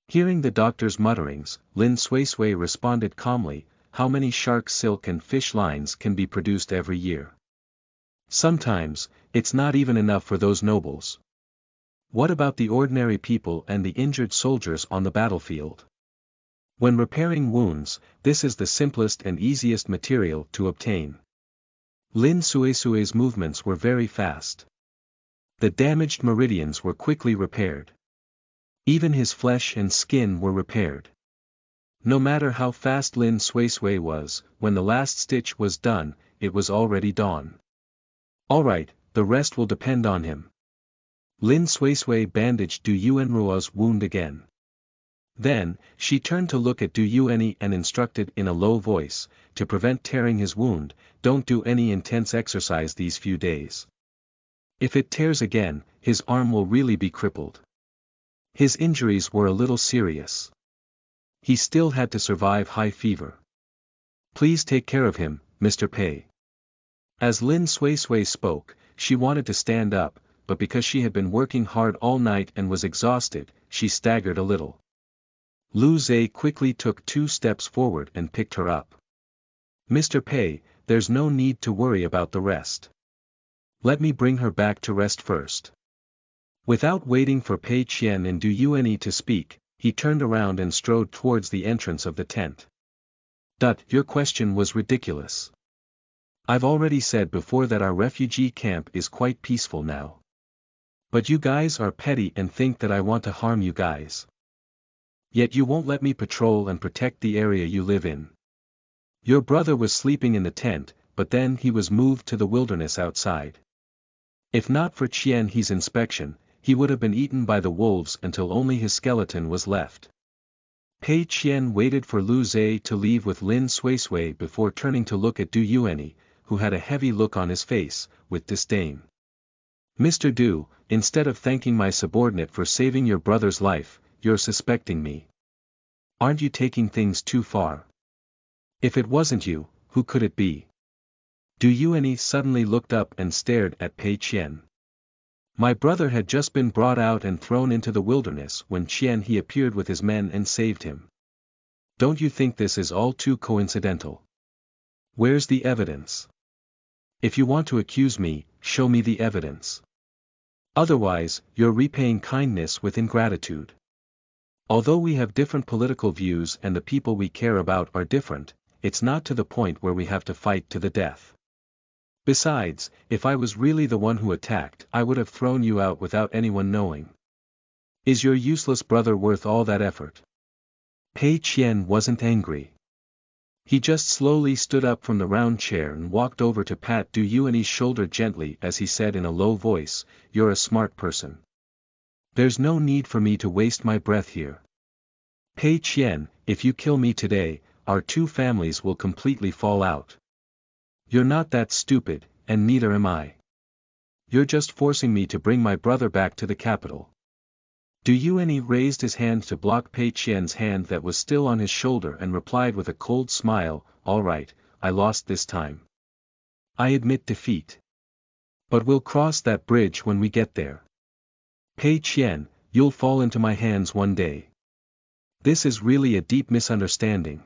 Hearing the doctor's mutterings, Lin Suisui responded calmly, how many shark silk and fish lines can be produced every year? Sometimes, it's not even enough for those nobles. What about the ordinary people and the injured soldiers on the battlefield? When repairing wounds, this is the simplest and easiest material to obtain. Lin Suisui's movements were very fast. The damaged meridians were quickly repaired. Even his flesh and skin were repaired. No matter how fast Lin Suisui was, when the last stitch was done, it was already dawn. Alright, the rest will depend on him. Lin Suisui bandaged Du Yuenrua's wound again. Then, she turned to look at Du Yueni and instructed in a low voice, to prevent tearing his wound, don't do any intense exercise these few days. If it tears again, his arm will really be crippled. His injuries were a little serious. He still had to survive high fever. Please take care of him, Mr. Pei. As Lin Suisui spoke, she wanted to stand up, but because she had been working hard all night and was exhausted, she staggered a little. Lu Zhe quickly took 2 steps forward and picked her up. Mr. Pei, there's no need to worry about the rest. Let me bring her back to rest first. Without waiting for Pei Qian and Du Yueni to speak, he turned around and strode towards the entrance of the tent. Your question was ridiculous. I've already said before that our refugee camp is quite peaceful now. But you guys are petty and think that I want to harm you guys. Yet you won't let me patrol and protect the area you live in. Your brother was sleeping in the tent, but then he was moved to the wilderness outside. If not for Qian He's inspection, he would have been eaten by the wolves until only his skeleton was left. Pei Qian waited for Lu Zhe to leave with Lin Suisui before turning to look at Du Yueni, who had a heavy look on his face, with disdain. Mr. Du, instead of thanking my subordinate for saving your brother's life, you're suspecting me. Aren't you taking things too far? If it wasn't you, who could it be? Du Yueni suddenly looked up and stared at Pei Qian. My brother had just been brought out and thrown into the wilderness when Qian He appeared with his men and saved him. Don't you think this is all too coincidental? Where's the evidence? If you want to accuse me, show me the evidence. Otherwise, you're repaying kindness with ingratitude. Although we have different political views and the people we care about are different, it's not to the point where we have to fight to the death. Besides, if I was really the one who attacked, I would have thrown you out without anyone knowing. Is your useless brother worth all that effort? Pei Qian wasn't angry. He just slowly stood up from the round chair and walked over to pat Du Yuan's shoulder gently as he said in a low voice, "You're a smart person. There's no need for me to waste my breath here. Pei Qian, if you kill me today, our two families will completely fall out. You're not that stupid, and neither am I. You're just forcing me to bring my brother back to the capital." Du Yuan raised his hand to block Pei Qian's hand that was still on his shoulder and replied with a cold smile, "All right, I lost this time. I admit defeat. But we'll cross that bridge when we get there. Pei Qian, you'll fall into my hands one day. This is really a deep misunderstanding."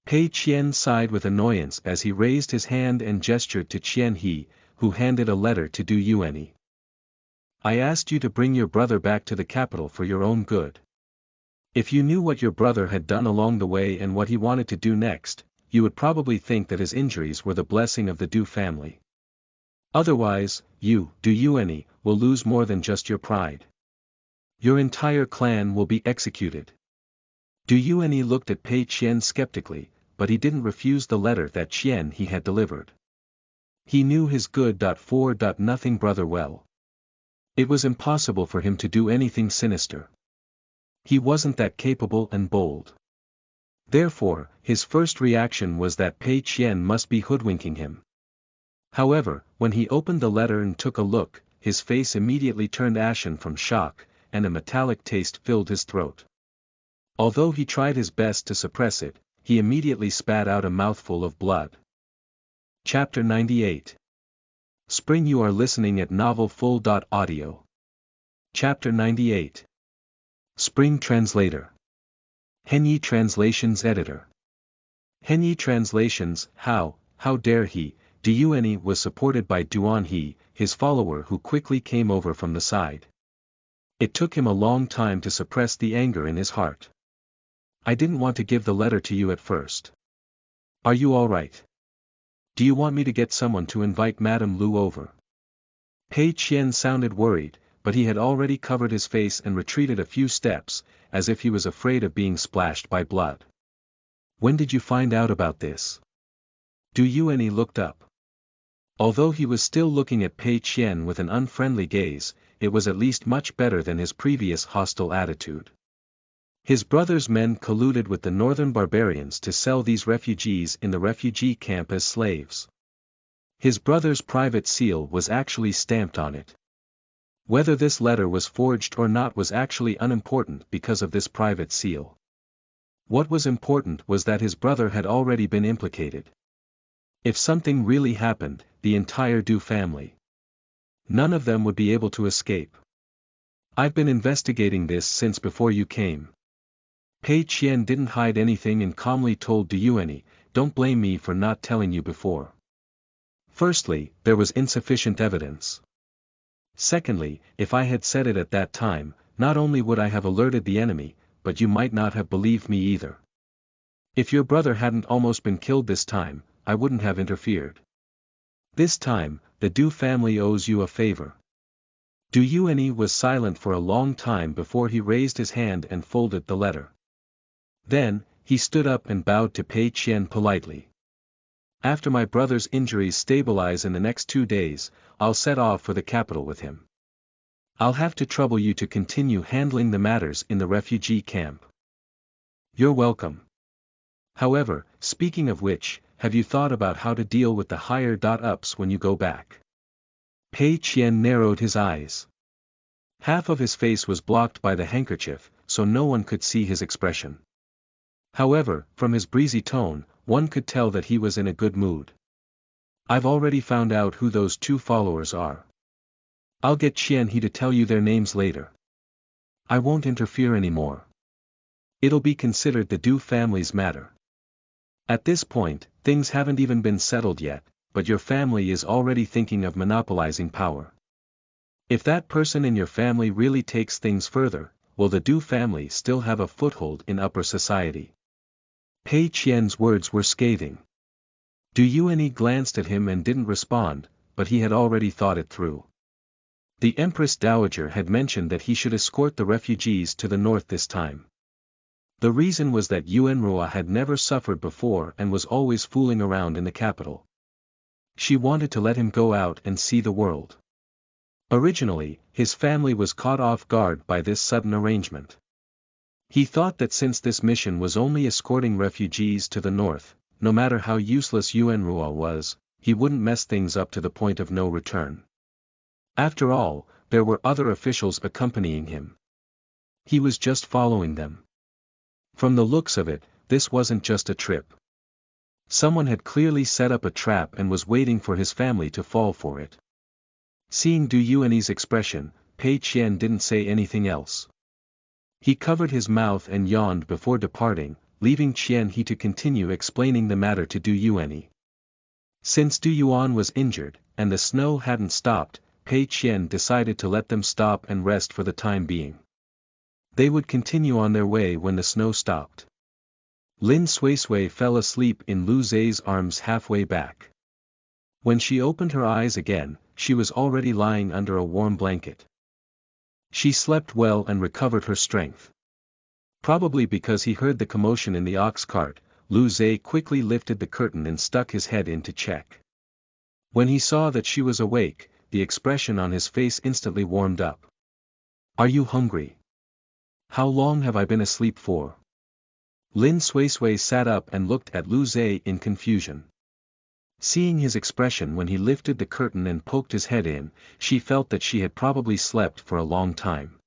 Pei Qian sighed with annoyance as he raised his hand and gestured to Qian He, who handed a letter to Du Yuan. "I asked you to bring your brother back to the capital for your own good. If you knew what your brother had done along the way and what he wanted to do next, you would probably think that his injuries were the blessing of the Du family. Otherwise, you, Du Yuan, will lose more than just your pride. Your entire clan will be executed." Du Yuan looked at Pei Qian skeptically, but he didn't refuse the letter that Qian He had delivered. He knew his good-for-nothing brother well. It was impossible for him to do anything sinister. He wasn't that capable and bold. Therefore, his first reaction was that Pei Qian must be hoodwinking him. However, when he opened the letter and took a look, his face immediately turned ashen from shock, and a metallic taste filled his throat. Although he tried his best to suppress it, he immediately spat out a mouthful of blood. Chapter 98. Spring. You are listening at NovelFull.audio. Chapter 98. Spring Translator. Henyi Translations Editor. Henyi Translations, how dare he, Du Yuan was supported by Duan He, his follower who quickly came over from the side. It took him a long time to suppress the anger in his heart. "I didn't want to give the letter to you at first. Are you all right? Do you want me to get someone to invite Madame Lu over?" Pei Qian sounded worried, but he had already covered his face and retreated a few steps, as if he was afraid of being splashed by blood. "When did you find out about this?" Du Yuan looked up. Although he was still looking at Pei Qian with an unfriendly gaze, it was at least much better than his previous hostile attitude. His brother's men colluded with the northern barbarians to sell these refugees in the refugee camp as slaves. His brother's private seal was actually stamped on it. Whether this letter was forged or not was actually unimportant because of this private seal. What was important was that his brother had already been implicated. If something really happened, the entire Du family, none of them would be able to escape. "I've been investigating this since before you came." Pei Qian didn't hide anything and calmly told Du Yuan, "Don't blame me for not telling you before. Firstly, there was insufficient evidence. Secondly, if I had said it at that time, not only would I have alerted the enemy, but you might not have believed me either. If your brother hadn't almost been killed this time, I wouldn't have interfered. This time, the Du family owes you a favor." Du Yuan was silent for a long time before he raised his hand and folded the letter. Then, he stood up and bowed to Pei Qian politely. "After my brother's injuries stabilize in the next 2 days, I'll set off for the capital with him. I'll have to trouble you to continue handling the matters in the refugee camp." "You're welcome. However, speaking of which, have you thought about how to deal with the higher-ups when you go back?" Pei Qian narrowed his eyes. Half of his face was blocked by the handkerchief, so no one could see his expression. However, from his breezy tone, one could tell that he was in a good mood. "I've already found out who those 2 followers are. I'll get Qian He to tell you their names later. I won't interfere anymore. It'll be considered the Du family's matter. At this point, things haven't even been settled yet, but your family is already thinking of monopolizing power. If that person in your family really takes things further, will the Du family still have a foothold in upper society?" Pei Qian's words were scathing. Du Yuan glanced at him and didn't respond, but he had already thought it through. The Empress Dowager had mentioned that he should escort the refugees to the north this time. The reason was that Yuanrua had never suffered before and was always fooling around in the capital. She wanted to let him go out and see the world. Originally, his family was caught off guard by this sudden arrangement. He thought that since this mission was only escorting refugees to the north, no matter how useless Yuanrua was, he wouldn't mess things up to the point of no return. After all, there were other officials accompanying him. He was just following them. From the looks of it, this wasn't just a trip. Someone had clearly set up a trap and was waiting for his family to fall for it. Seeing Du Yuan's expression, Pei Qian didn't say anything else. He covered his mouth and yawned before departing, leaving Qian He to continue explaining the matter to Du Yuan. Since Du Yuan was injured, and the snow hadn't stopped, Pei Qian decided to let them stop and rest for the time being. They would continue on their way when the snow stopped. Lin Suisui fell asleep in Lu Zai's arms halfway back. When she opened her eyes again, she was already lying under a warm blanket. She slept well and recovered her strength. Probably because he heard the commotion in the ox cart, Lu Zai quickly lifted the curtain and stuck his head in to check. When he saw that she was awake, the expression on his face instantly warmed up. "Are you hungry? How long have I been asleep for?" Lin Suisui sat up and looked at Lu Zai in confusion. Seeing his expression when he lifted the curtain and poked his head in, she felt that she had probably slept for a long time.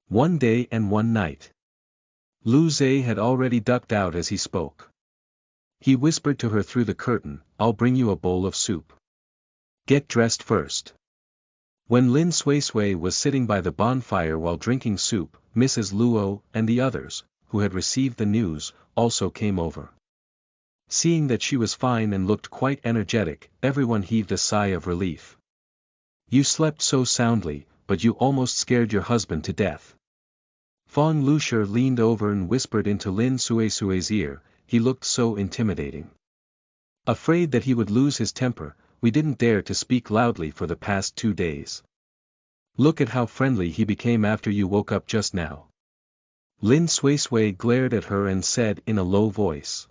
1 day and 1 night. Lu Zai had already ducked out as he spoke. He whispered to her through the curtain, "I'll bring you a bowl of soup. Get dressed first." When Lin Suisui was sitting by the bonfire while drinking soup, Mrs. Luo and the others, who had received the news, also came over. Seeing that she was fine and looked quite energetic, everyone heaved a sigh of relief. "You slept so soundly, but you almost scared your husband to death." Fong Lushi leaned over and whispered into Lin Suisui's ear, he looked so intimidating. Afraid that he would lose his temper, we didn't dare to speak loudly for the past 2 days. Look at how friendly he became after you woke up just now. Lin Suisui glared at her and said in a low voice.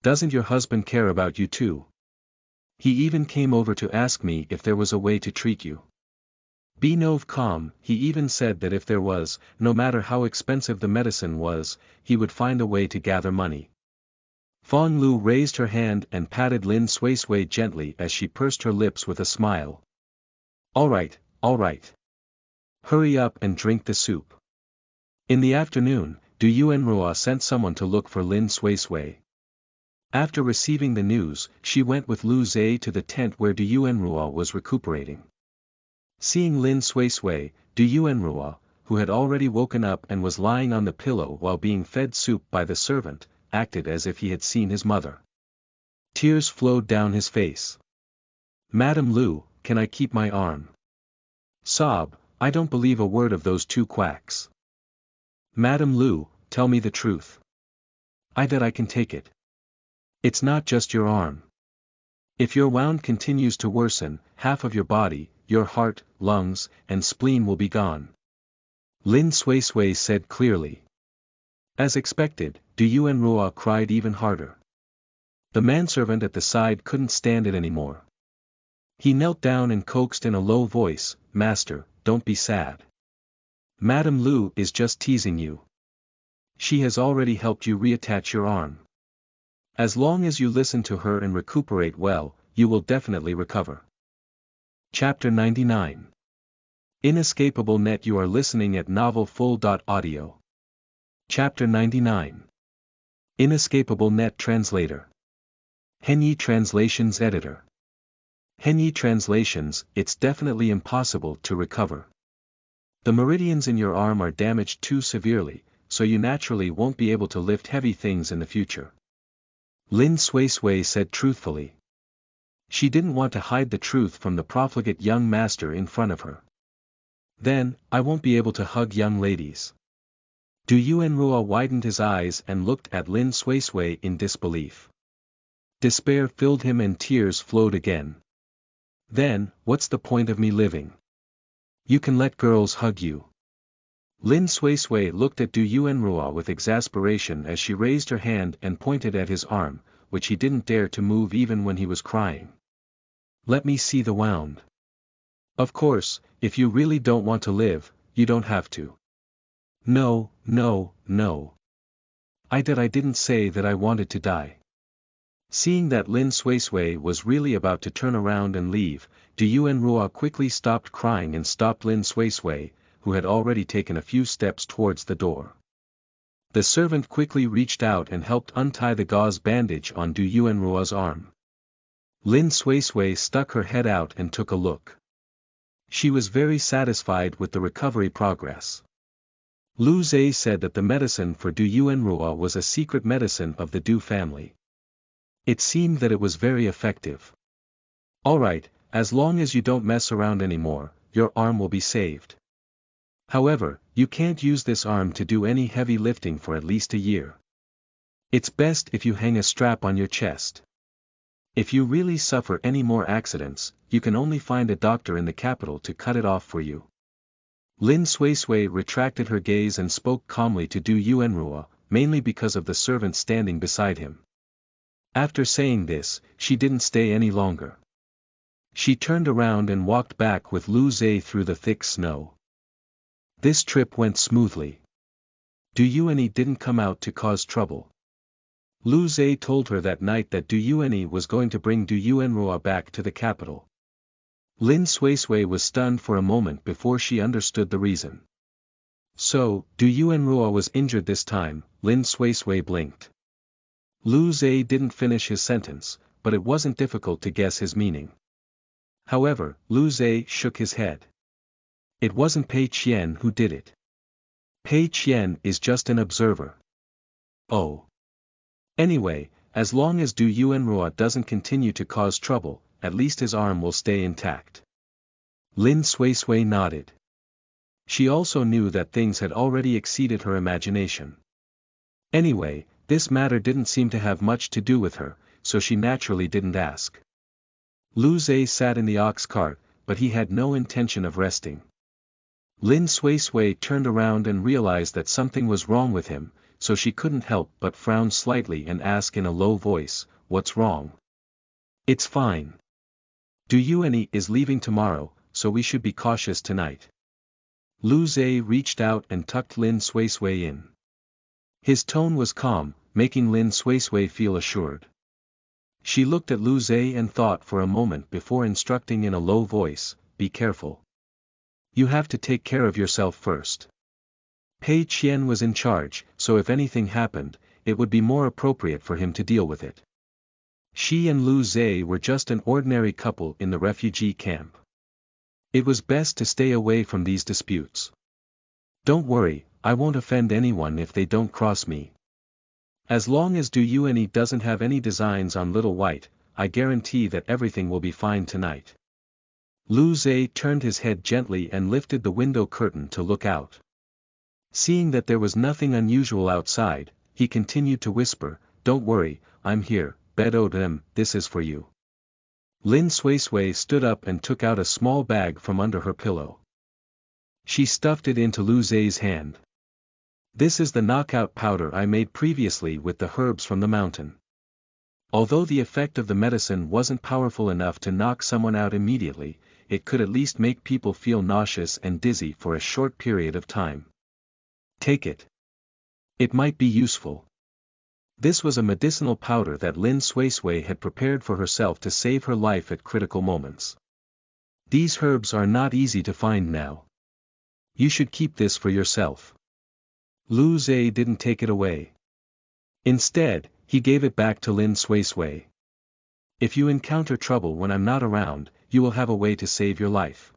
"Doesn't your husband care about you too? He even came over to ask me if there was a way to treat you. Be calm, he even said that if there was, no matter how expensive the medicine was, he would find a way to gather money." Fong Lu raised her hand and patted Lin Suisui gently as she pursed her lips with a smile. All right. Hurry up and drink the soup." In the afternoon, Du Yuanrua sent someone to look for Lin Suisui. After receiving the news, she went with Lu Zai to the tent where Du Yuanrua was recuperating. Seeing Lin Suisui, Du Yuanrua, who had already woken up and was lying on the pillow while being fed soup by the servant, acted as if he had seen his mother. Tears flowed down his face. "Madam Lu, can I keep my arm?" Sob, "I don't believe a word of those 2 quacks. Madam Lu, tell me the truth. I bet I can take it. It's not just your arm. If your wound continues to worsen, half of your body, your heart, lungs, and spleen will be gone." Lin Suisui said clearly. As expected, Du Yuanrua cried even harder. The manservant at the side couldn't stand it anymore. He knelt down and coaxed in a low voice, "Master, don't be sad. Madam Lu is just teasing you. She has already helped you reattach your arm. As long as you listen to her and recuperate well, you will definitely recover." Chapter 99. Inescapable Net. You are listening at novelfull.audio. Chapter 99. Inescapable Net. Translator. Henyi Translations Editor. Henyi Translations. It's definitely impossible to recover. The meridians in your arm are damaged too severely, so you naturally won't be able to lift heavy things in the future. Lin Suisui said truthfully. She didn't want to hide the truth from the profligate young master in front of her. "Then, I won't be able to hug young ladies." Du Yuanrua widened his eyes and looked at Lin Suisui in disbelief. Despair filled him and tears flowed again. "Then, what's the point of me living? You can let girls hug you. Lin Suisui looked at Du Yuanrua with exasperation as she raised her hand and pointed at his arm, which he didn't dare to move even when he was crying. Let me see the wound. Of course, if you really don't want to live, you don't have to. No, no, no. I didn't say that I wanted to die. Seeing that Lin Suisui was really about to turn around and leave, Du Yuanrua quickly stopped crying and stopped Lin Suisui, who had already taken a few steps towards the door. The servant quickly reached out and helped untie the gauze bandage on Du Yuanrua's arm. Lin Suisui stuck her head out and took a look. She was very satisfied with the recovery progress. Lu Zhe said that the medicine for Du Yuanrua was a secret medicine of the Du family. It seemed that it was very effective. Alright, as long as you don't mess around anymore, your arm will be saved. However, you can't use this arm to do any heavy lifting for at least a year. It's best if you hang a strap on your chest. If you really suffer any more accidents, you can only find a doctor in the capital to cut it off for you. Lin Suisui retracted her gaze and spoke calmly to Du Yuanrua, mainly because of the servant standing beside him. After saying this, she didn't stay any longer. She turned around and walked back with Lu Zhe through the thick snow. This trip went smoothly. Du Yuanyi didn't come out to cause trouble. Lu Zhe told her that night that Du Yuanyi was going to bring Du Yuanrua back to the capital. Lin Suisui was stunned for a moment before she understood the reason. So, Du Yuanrua was injured this time, Lin Suisui blinked. Lu Zhe didn't finish his sentence, but it wasn't difficult to guess his meaning. However, Lu Zhe shook his head. It wasn't Pei Qian who did it. Pei Qian is just an observer. Oh. Anyway, as long as Du Yuanrua doesn't continue to cause trouble, at least his arm will stay intact. Lin Suisui nodded. She also knew that things had already exceeded her imagination. Anyway, this matter didn't seem to have much to do with her, so she naturally didn't ask. Lu Zhe sat in the ox cart, but he had no intention of resting. Lin Suisui turned around and realized that something was wrong with him, so she couldn't help but frown slightly and ask in a low voice, "What's wrong?" "It's fine. Du Yuanyi is leaving tomorrow, so we should be cautious tonight." Lu Zhe reached out and tucked Lin Suisui in. His tone was calm, making Lin Suisui feel assured. She looked at Lu Zhe and thought for a moment before instructing in a low voice, "Be careful. You have to take care of yourself first." Pei Qian was in charge, so if anything happened, it would be more appropriate for him to deal with it. She and Lu Zhe were just an ordinary couple in the refugee camp. It was best to stay away from these disputes. "Don't worry, I won't offend anyone if they don't cross me. As long as Du Yuanyi doesn't have any designs on Little White, I guarantee that everything will be fine tonight." Lu Zhe turned his head gently and lifted the window curtain to look out. Seeing that there was nothing unusual outside, he continued to whisper, "Don't worry, I'm here, Bedo Dem, this is for you." Lin Suisui stood up and took out a small bag from under her pillow. She stuffed it into Lu Zhe's hand. "This is the knockout powder I made previously with the herbs from the mountain. Although the effect of the medicine wasn't powerful enough to knock someone out immediately, it could at least make people feel nauseous and dizzy for a short period of time. Take it. It might be useful." This was a medicinal powder that Lin Suisui had prepared for herself to save her life at critical moments. These herbs are not easy to find now. You should keep this for yourself. Lu Zhe didn't take it away. Instead, he gave it back to Lin Suisui. "If you encounter trouble when I'm not around, you will have a way to save your life."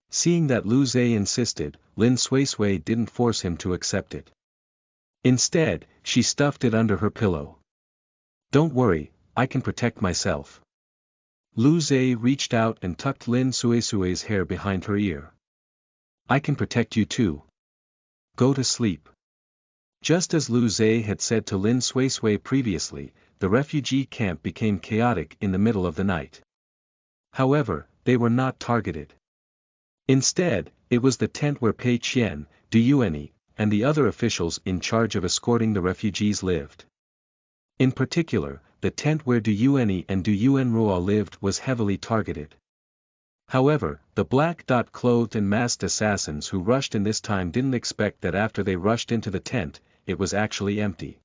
Seeing that Lu Zhe insisted, Lin Suisui didn't force him to accept it. Instead, she stuffed it under her pillow. "Don't worry, I can protect myself." Lu Zhe reached out and tucked Lin Suisui's hair behind her ear. "I can protect you too. Go to sleep." Just as Lu Zhe had said to Lin Suisui previously, the refugee camp became chaotic in the middle of the night. However, they were not targeted. Instead, it was the tent where Pei Qian, Du Yuanyi, and the other officials in charge of escorting the refugees lived. In particular, the tent where Du Yuanyi and Du Yuanruo lived was heavily targeted. However, the black-clothed and masked assassins who rushed in this time didn't expect that after they rushed into the tent, it was actually empty.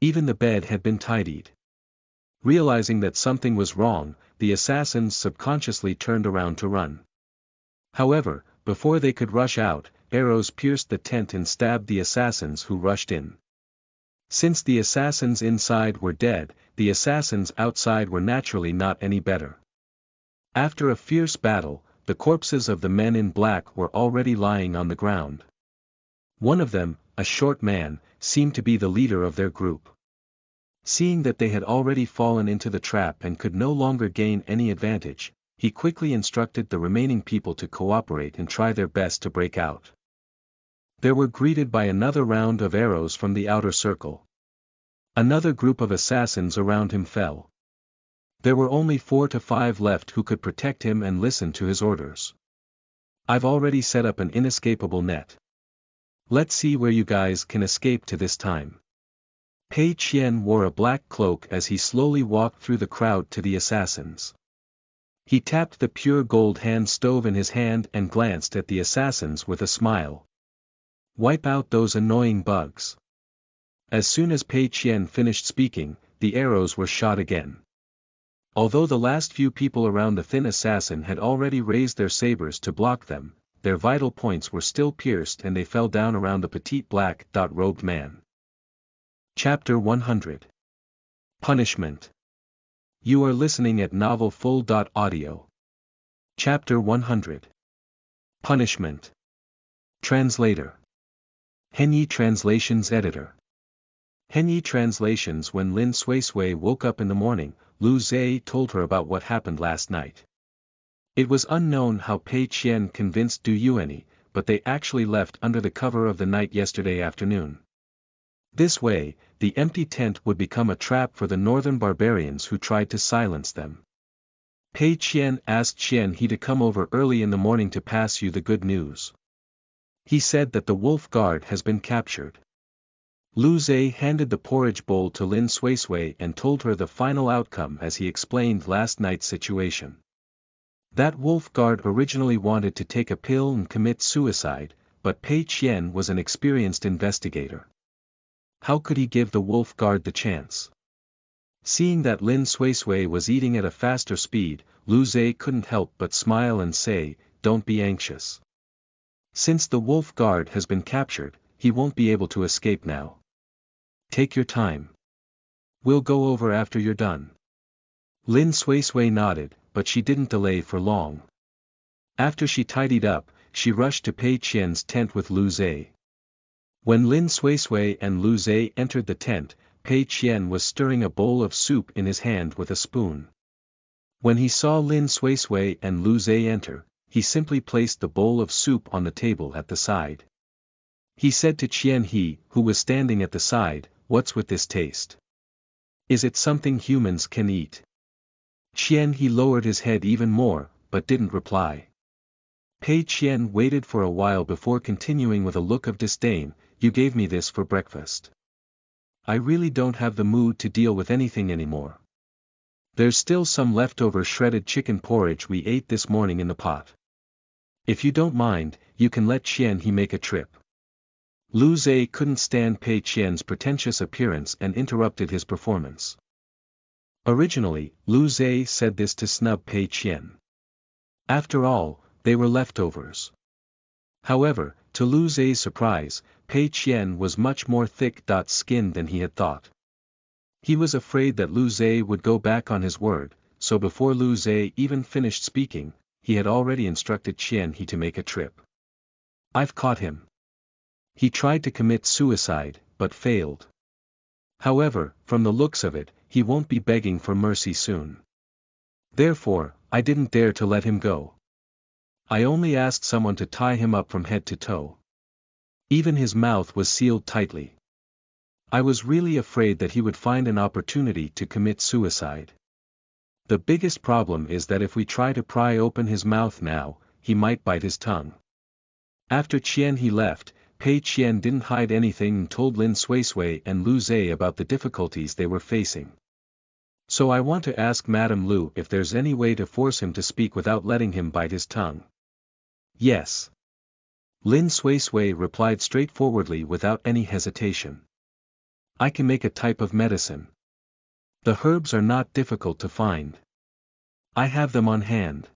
Even the bed had been tidied. Realizing that something was wrong, the assassins subconsciously turned around to run. However, before they could rush out, arrows pierced the tent and stabbed the assassins who rushed in. Since the assassins inside were dead, the assassins outside were naturally not any better. After a fierce battle, the corpses of the men in black were already lying on the ground. One of them, a short man, seemed to be the leader of their group. Seeing that they had already fallen into the trap and could no longer gain any advantage, he quickly instructed the remaining people to cooperate and try their best to break out. They were greeted by another round of arrows from the outer circle. Another group of assassins around him fell. There were only 4 to 5 left who could protect him and listen to his orders. I've already set up an inescapable net. Let's see where you guys can escape to this time. Pei Qian wore a black cloak as he slowly walked through the crowd to the assassins. He tapped the pure gold hand stove in his hand and glanced at the assassins with a smile. Wipe out those annoying bugs. As soon as Pei Qian finished speaking, the arrows were shot again. Although the last few people around the thin assassin had already raised their sabers to block them, their vital points were still pierced and they fell down around the petite black-robed man. Chapter 100. Punishment. You are listening at NovelFull.audio. Chapter 100. Punishment. Translator. Henyi Translations Editor. Henyi Translations. When Lin Suisui woke up in the morning, Lu Zhe told her about what happened last night. It was unknown how Pei Qian convinced Du Yuanyi, but they actually left under the cover of the night yesterday afternoon. This way, the empty tent would become a trap for the northern barbarians who tried to silence them. Pei Qian asked Qian He to come over early in the morning to pass you the good news. He said that the wolf guard has been captured. Lu Zhe handed the porridge bowl to Lin Suisui and told her the final outcome as he explained last night's situation. That wolf guard originally wanted to take a pill and commit suicide, but Pei Qian was an experienced investigator. How could he give the wolf guard the chance? Seeing that Lin Suisui was eating at a faster speed, Lu Zhe couldn't help but smile and say, "Don't be anxious. Since the wolf guard has been captured, he won't be able to escape now. Take your time. We'll go over after you're done." Lin Suisui nodded, but she didn't delay for long. After she tidied up, she rushed to Pei Qian's tent with Lu Zhe. When Lin Suisui and Lu Zhe entered the tent, Pei Qian was stirring a bowl of soup in his hand with a spoon. When he saw Lin Suisui and Lu Zhe enter, he simply placed the bowl of soup on the table at the side. He said to Qian He, who was standing at the side, "What's with this taste? Is it something humans can eat?" Qian He lowered his head even more, but didn't reply. Pei Qian waited for a while before continuing with a look of disdain, "You gave me this for breakfast. I really don't have the mood to deal with anything anymore. There's still some leftover shredded chicken porridge we ate this morning in the pot. If you don't mind, you can let Qian He make a trip." Lu Zhe couldn't stand Pei Qian's pretentious appearance and interrupted his performance. Originally, Lu Zhe said this to snub Pei Qian. After all, they were leftovers. However, to Lu Zhe's surprise, Pei Qian was much more thick-skinned than he had thought. He was afraid that Lu Zhe would go back on his word, so before Lu Zhe even finished speaking, he had already instructed Qian He to make a trip. "I've caught him. He tried to commit suicide, but failed. However, from the looks of it, he won't be begging for mercy soon. Therefore, I didn't dare to let him go. I only asked someone to tie him up from head to toe. Even his mouth was sealed tightly. I was really afraid that he would find an opportunity to commit suicide. The biggest problem is that if we try to pry open his mouth now, he might bite his tongue. After Qian He left, Pei Qian didn't hide anything and told Lin Suisui and Lu Zhe about the difficulties they were facing. So I want to ask Madame Lu if there's any way to force him to speak without letting him bite his tongue. Yes. Lin Suisui replied straightforwardly without any hesitation. I can make a type of medicine. The herbs are not difficult to find. I have them on hand.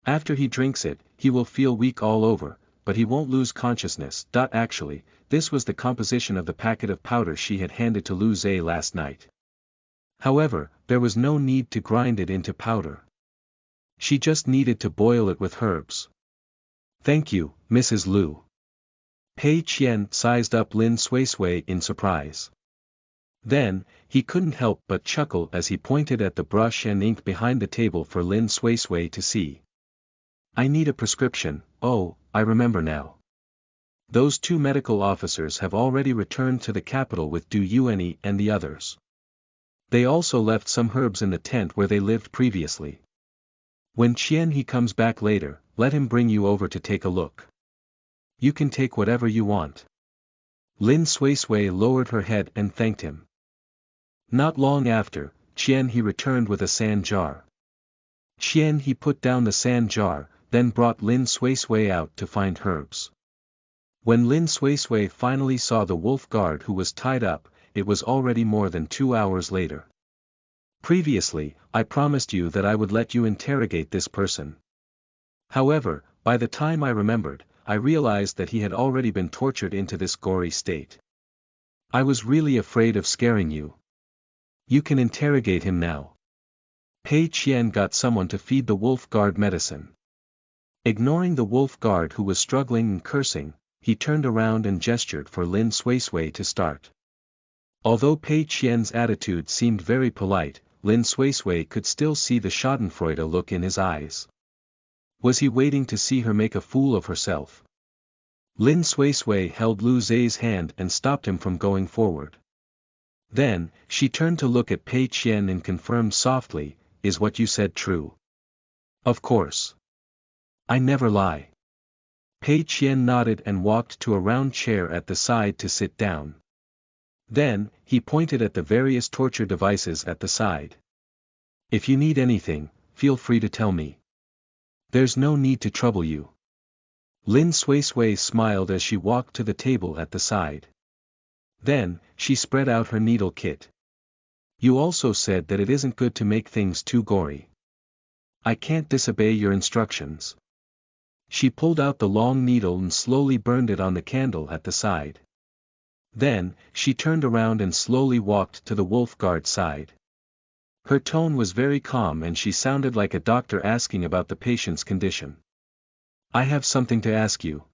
After he drinks it, he will feel weak all over, but he won't lose consciousness. Actually, this was the composition of the packet of powder she had handed to Lu Zhe last night. However, there was no need to grind it into powder. She just needed to boil it with herbs. Thank you, Mrs. Lu. Pei Qian sized up Lin Suisui in surprise. Then, he couldn't help but chuckle as he pointed at the brush and ink behind the table for Lin Suisui to see. I need a prescription. Oh, I remember now. Those two medical officers have already returned to the capital with Du Yuanyi and the others. They also left some herbs in the tent where they lived previously. When Qian He comes back later, let him bring you over to take a look. You can take whatever you want. Lin Suisui lowered her head and thanked him. Not long after, Qian He returned with a sand jar. Qian He put down the sand jar, then brought Lin Suisui out to find herbs. When Lin Suisui finally saw the wolf guard who was tied up, it was already more than 2 hours later. Previously, I promised you that I would let you interrogate this person. However, by the time I remembered, I realized that he had already been tortured into this gory state. I was really afraid of scaring you. You can interrogate him now. Pei Qian got someone to feed the wolf guard medicine. Ignoring the wolf guard who was struggling and cursing, he turned around and gestured for Lin Suisui to start. Although Pei Qian's attitude seemed very polite, Lin Suisui could still see the schadenfreude look in his eyes. Was he waiting to see her make a fool of herself? Lin Suisui held Lu Zhe's hand and stopped him from going forward. Then, she turned to look at Pei Qian and confirmed softly, "Is what you said true?" "Of course. I never lie." Pei Qian nodded and walked to a round chair at the side to sit down. Then, he pointed at the various torture devices at the side. "If you need anything, feel free to tell me. There's no need to trouble you." Lin Suisui smiled as she walked to the table at the side. Then, she spread out her needle kit. "You also said that it isn't good to make things too gory. I can't disobey your instructions." She pulled out the long needle and slowly burned it on the candle at the side. Then, she turned around and slowly walked to the wolf guard side. Her tone was very calm and she sounded like a doctor asking about the patient's condition. "I have something to ask you.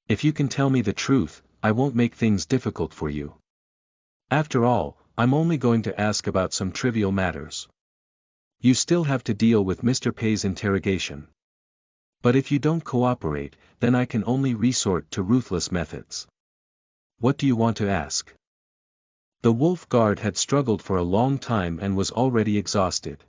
If you can tell me the truth, I won't make things difficult for you. After all, I'm only going to ask about some trivial matters. You still have to deal with Mr. Pei's interrogation. But if you don't cooperate, then I can only resort to ruthless methods. What do you want to ask?" The wolf guard had struggled for a long time and was already exhausted.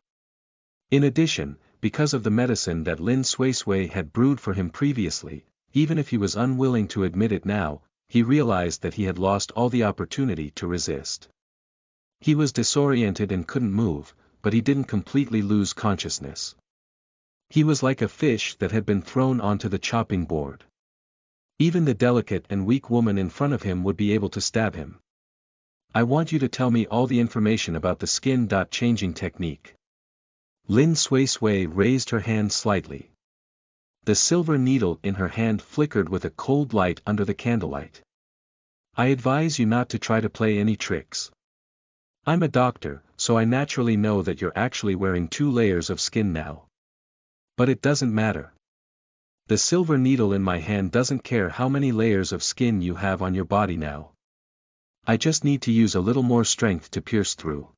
In addition, because of the medicine that Lin Suisui had brewed for him previously, even if he was unwilling to admit it now, he realized that he had lost all the opportunity to resist. He was disoriented and couldn't move, but he didn't completely lose consciousness. He was like a fish that had been thrown onto the chopping board. Even the delicate and weak woman in front of him would be able to stab him. "I want you to tell me all the information about the skin-changing technique." Lin Suisui raised her hand slightly. The silver needle in her hand flickered with a cold light under the candlelight. "I advise you not to try to play any tricks. I'm a doctor, so I naturally know that you're actually wearing 2 layers of skin now. But it doesn't matter. The silver needle in my hand doesn't care how many layers of skin you have on your body now. I just need to use a little more strength to pierce through."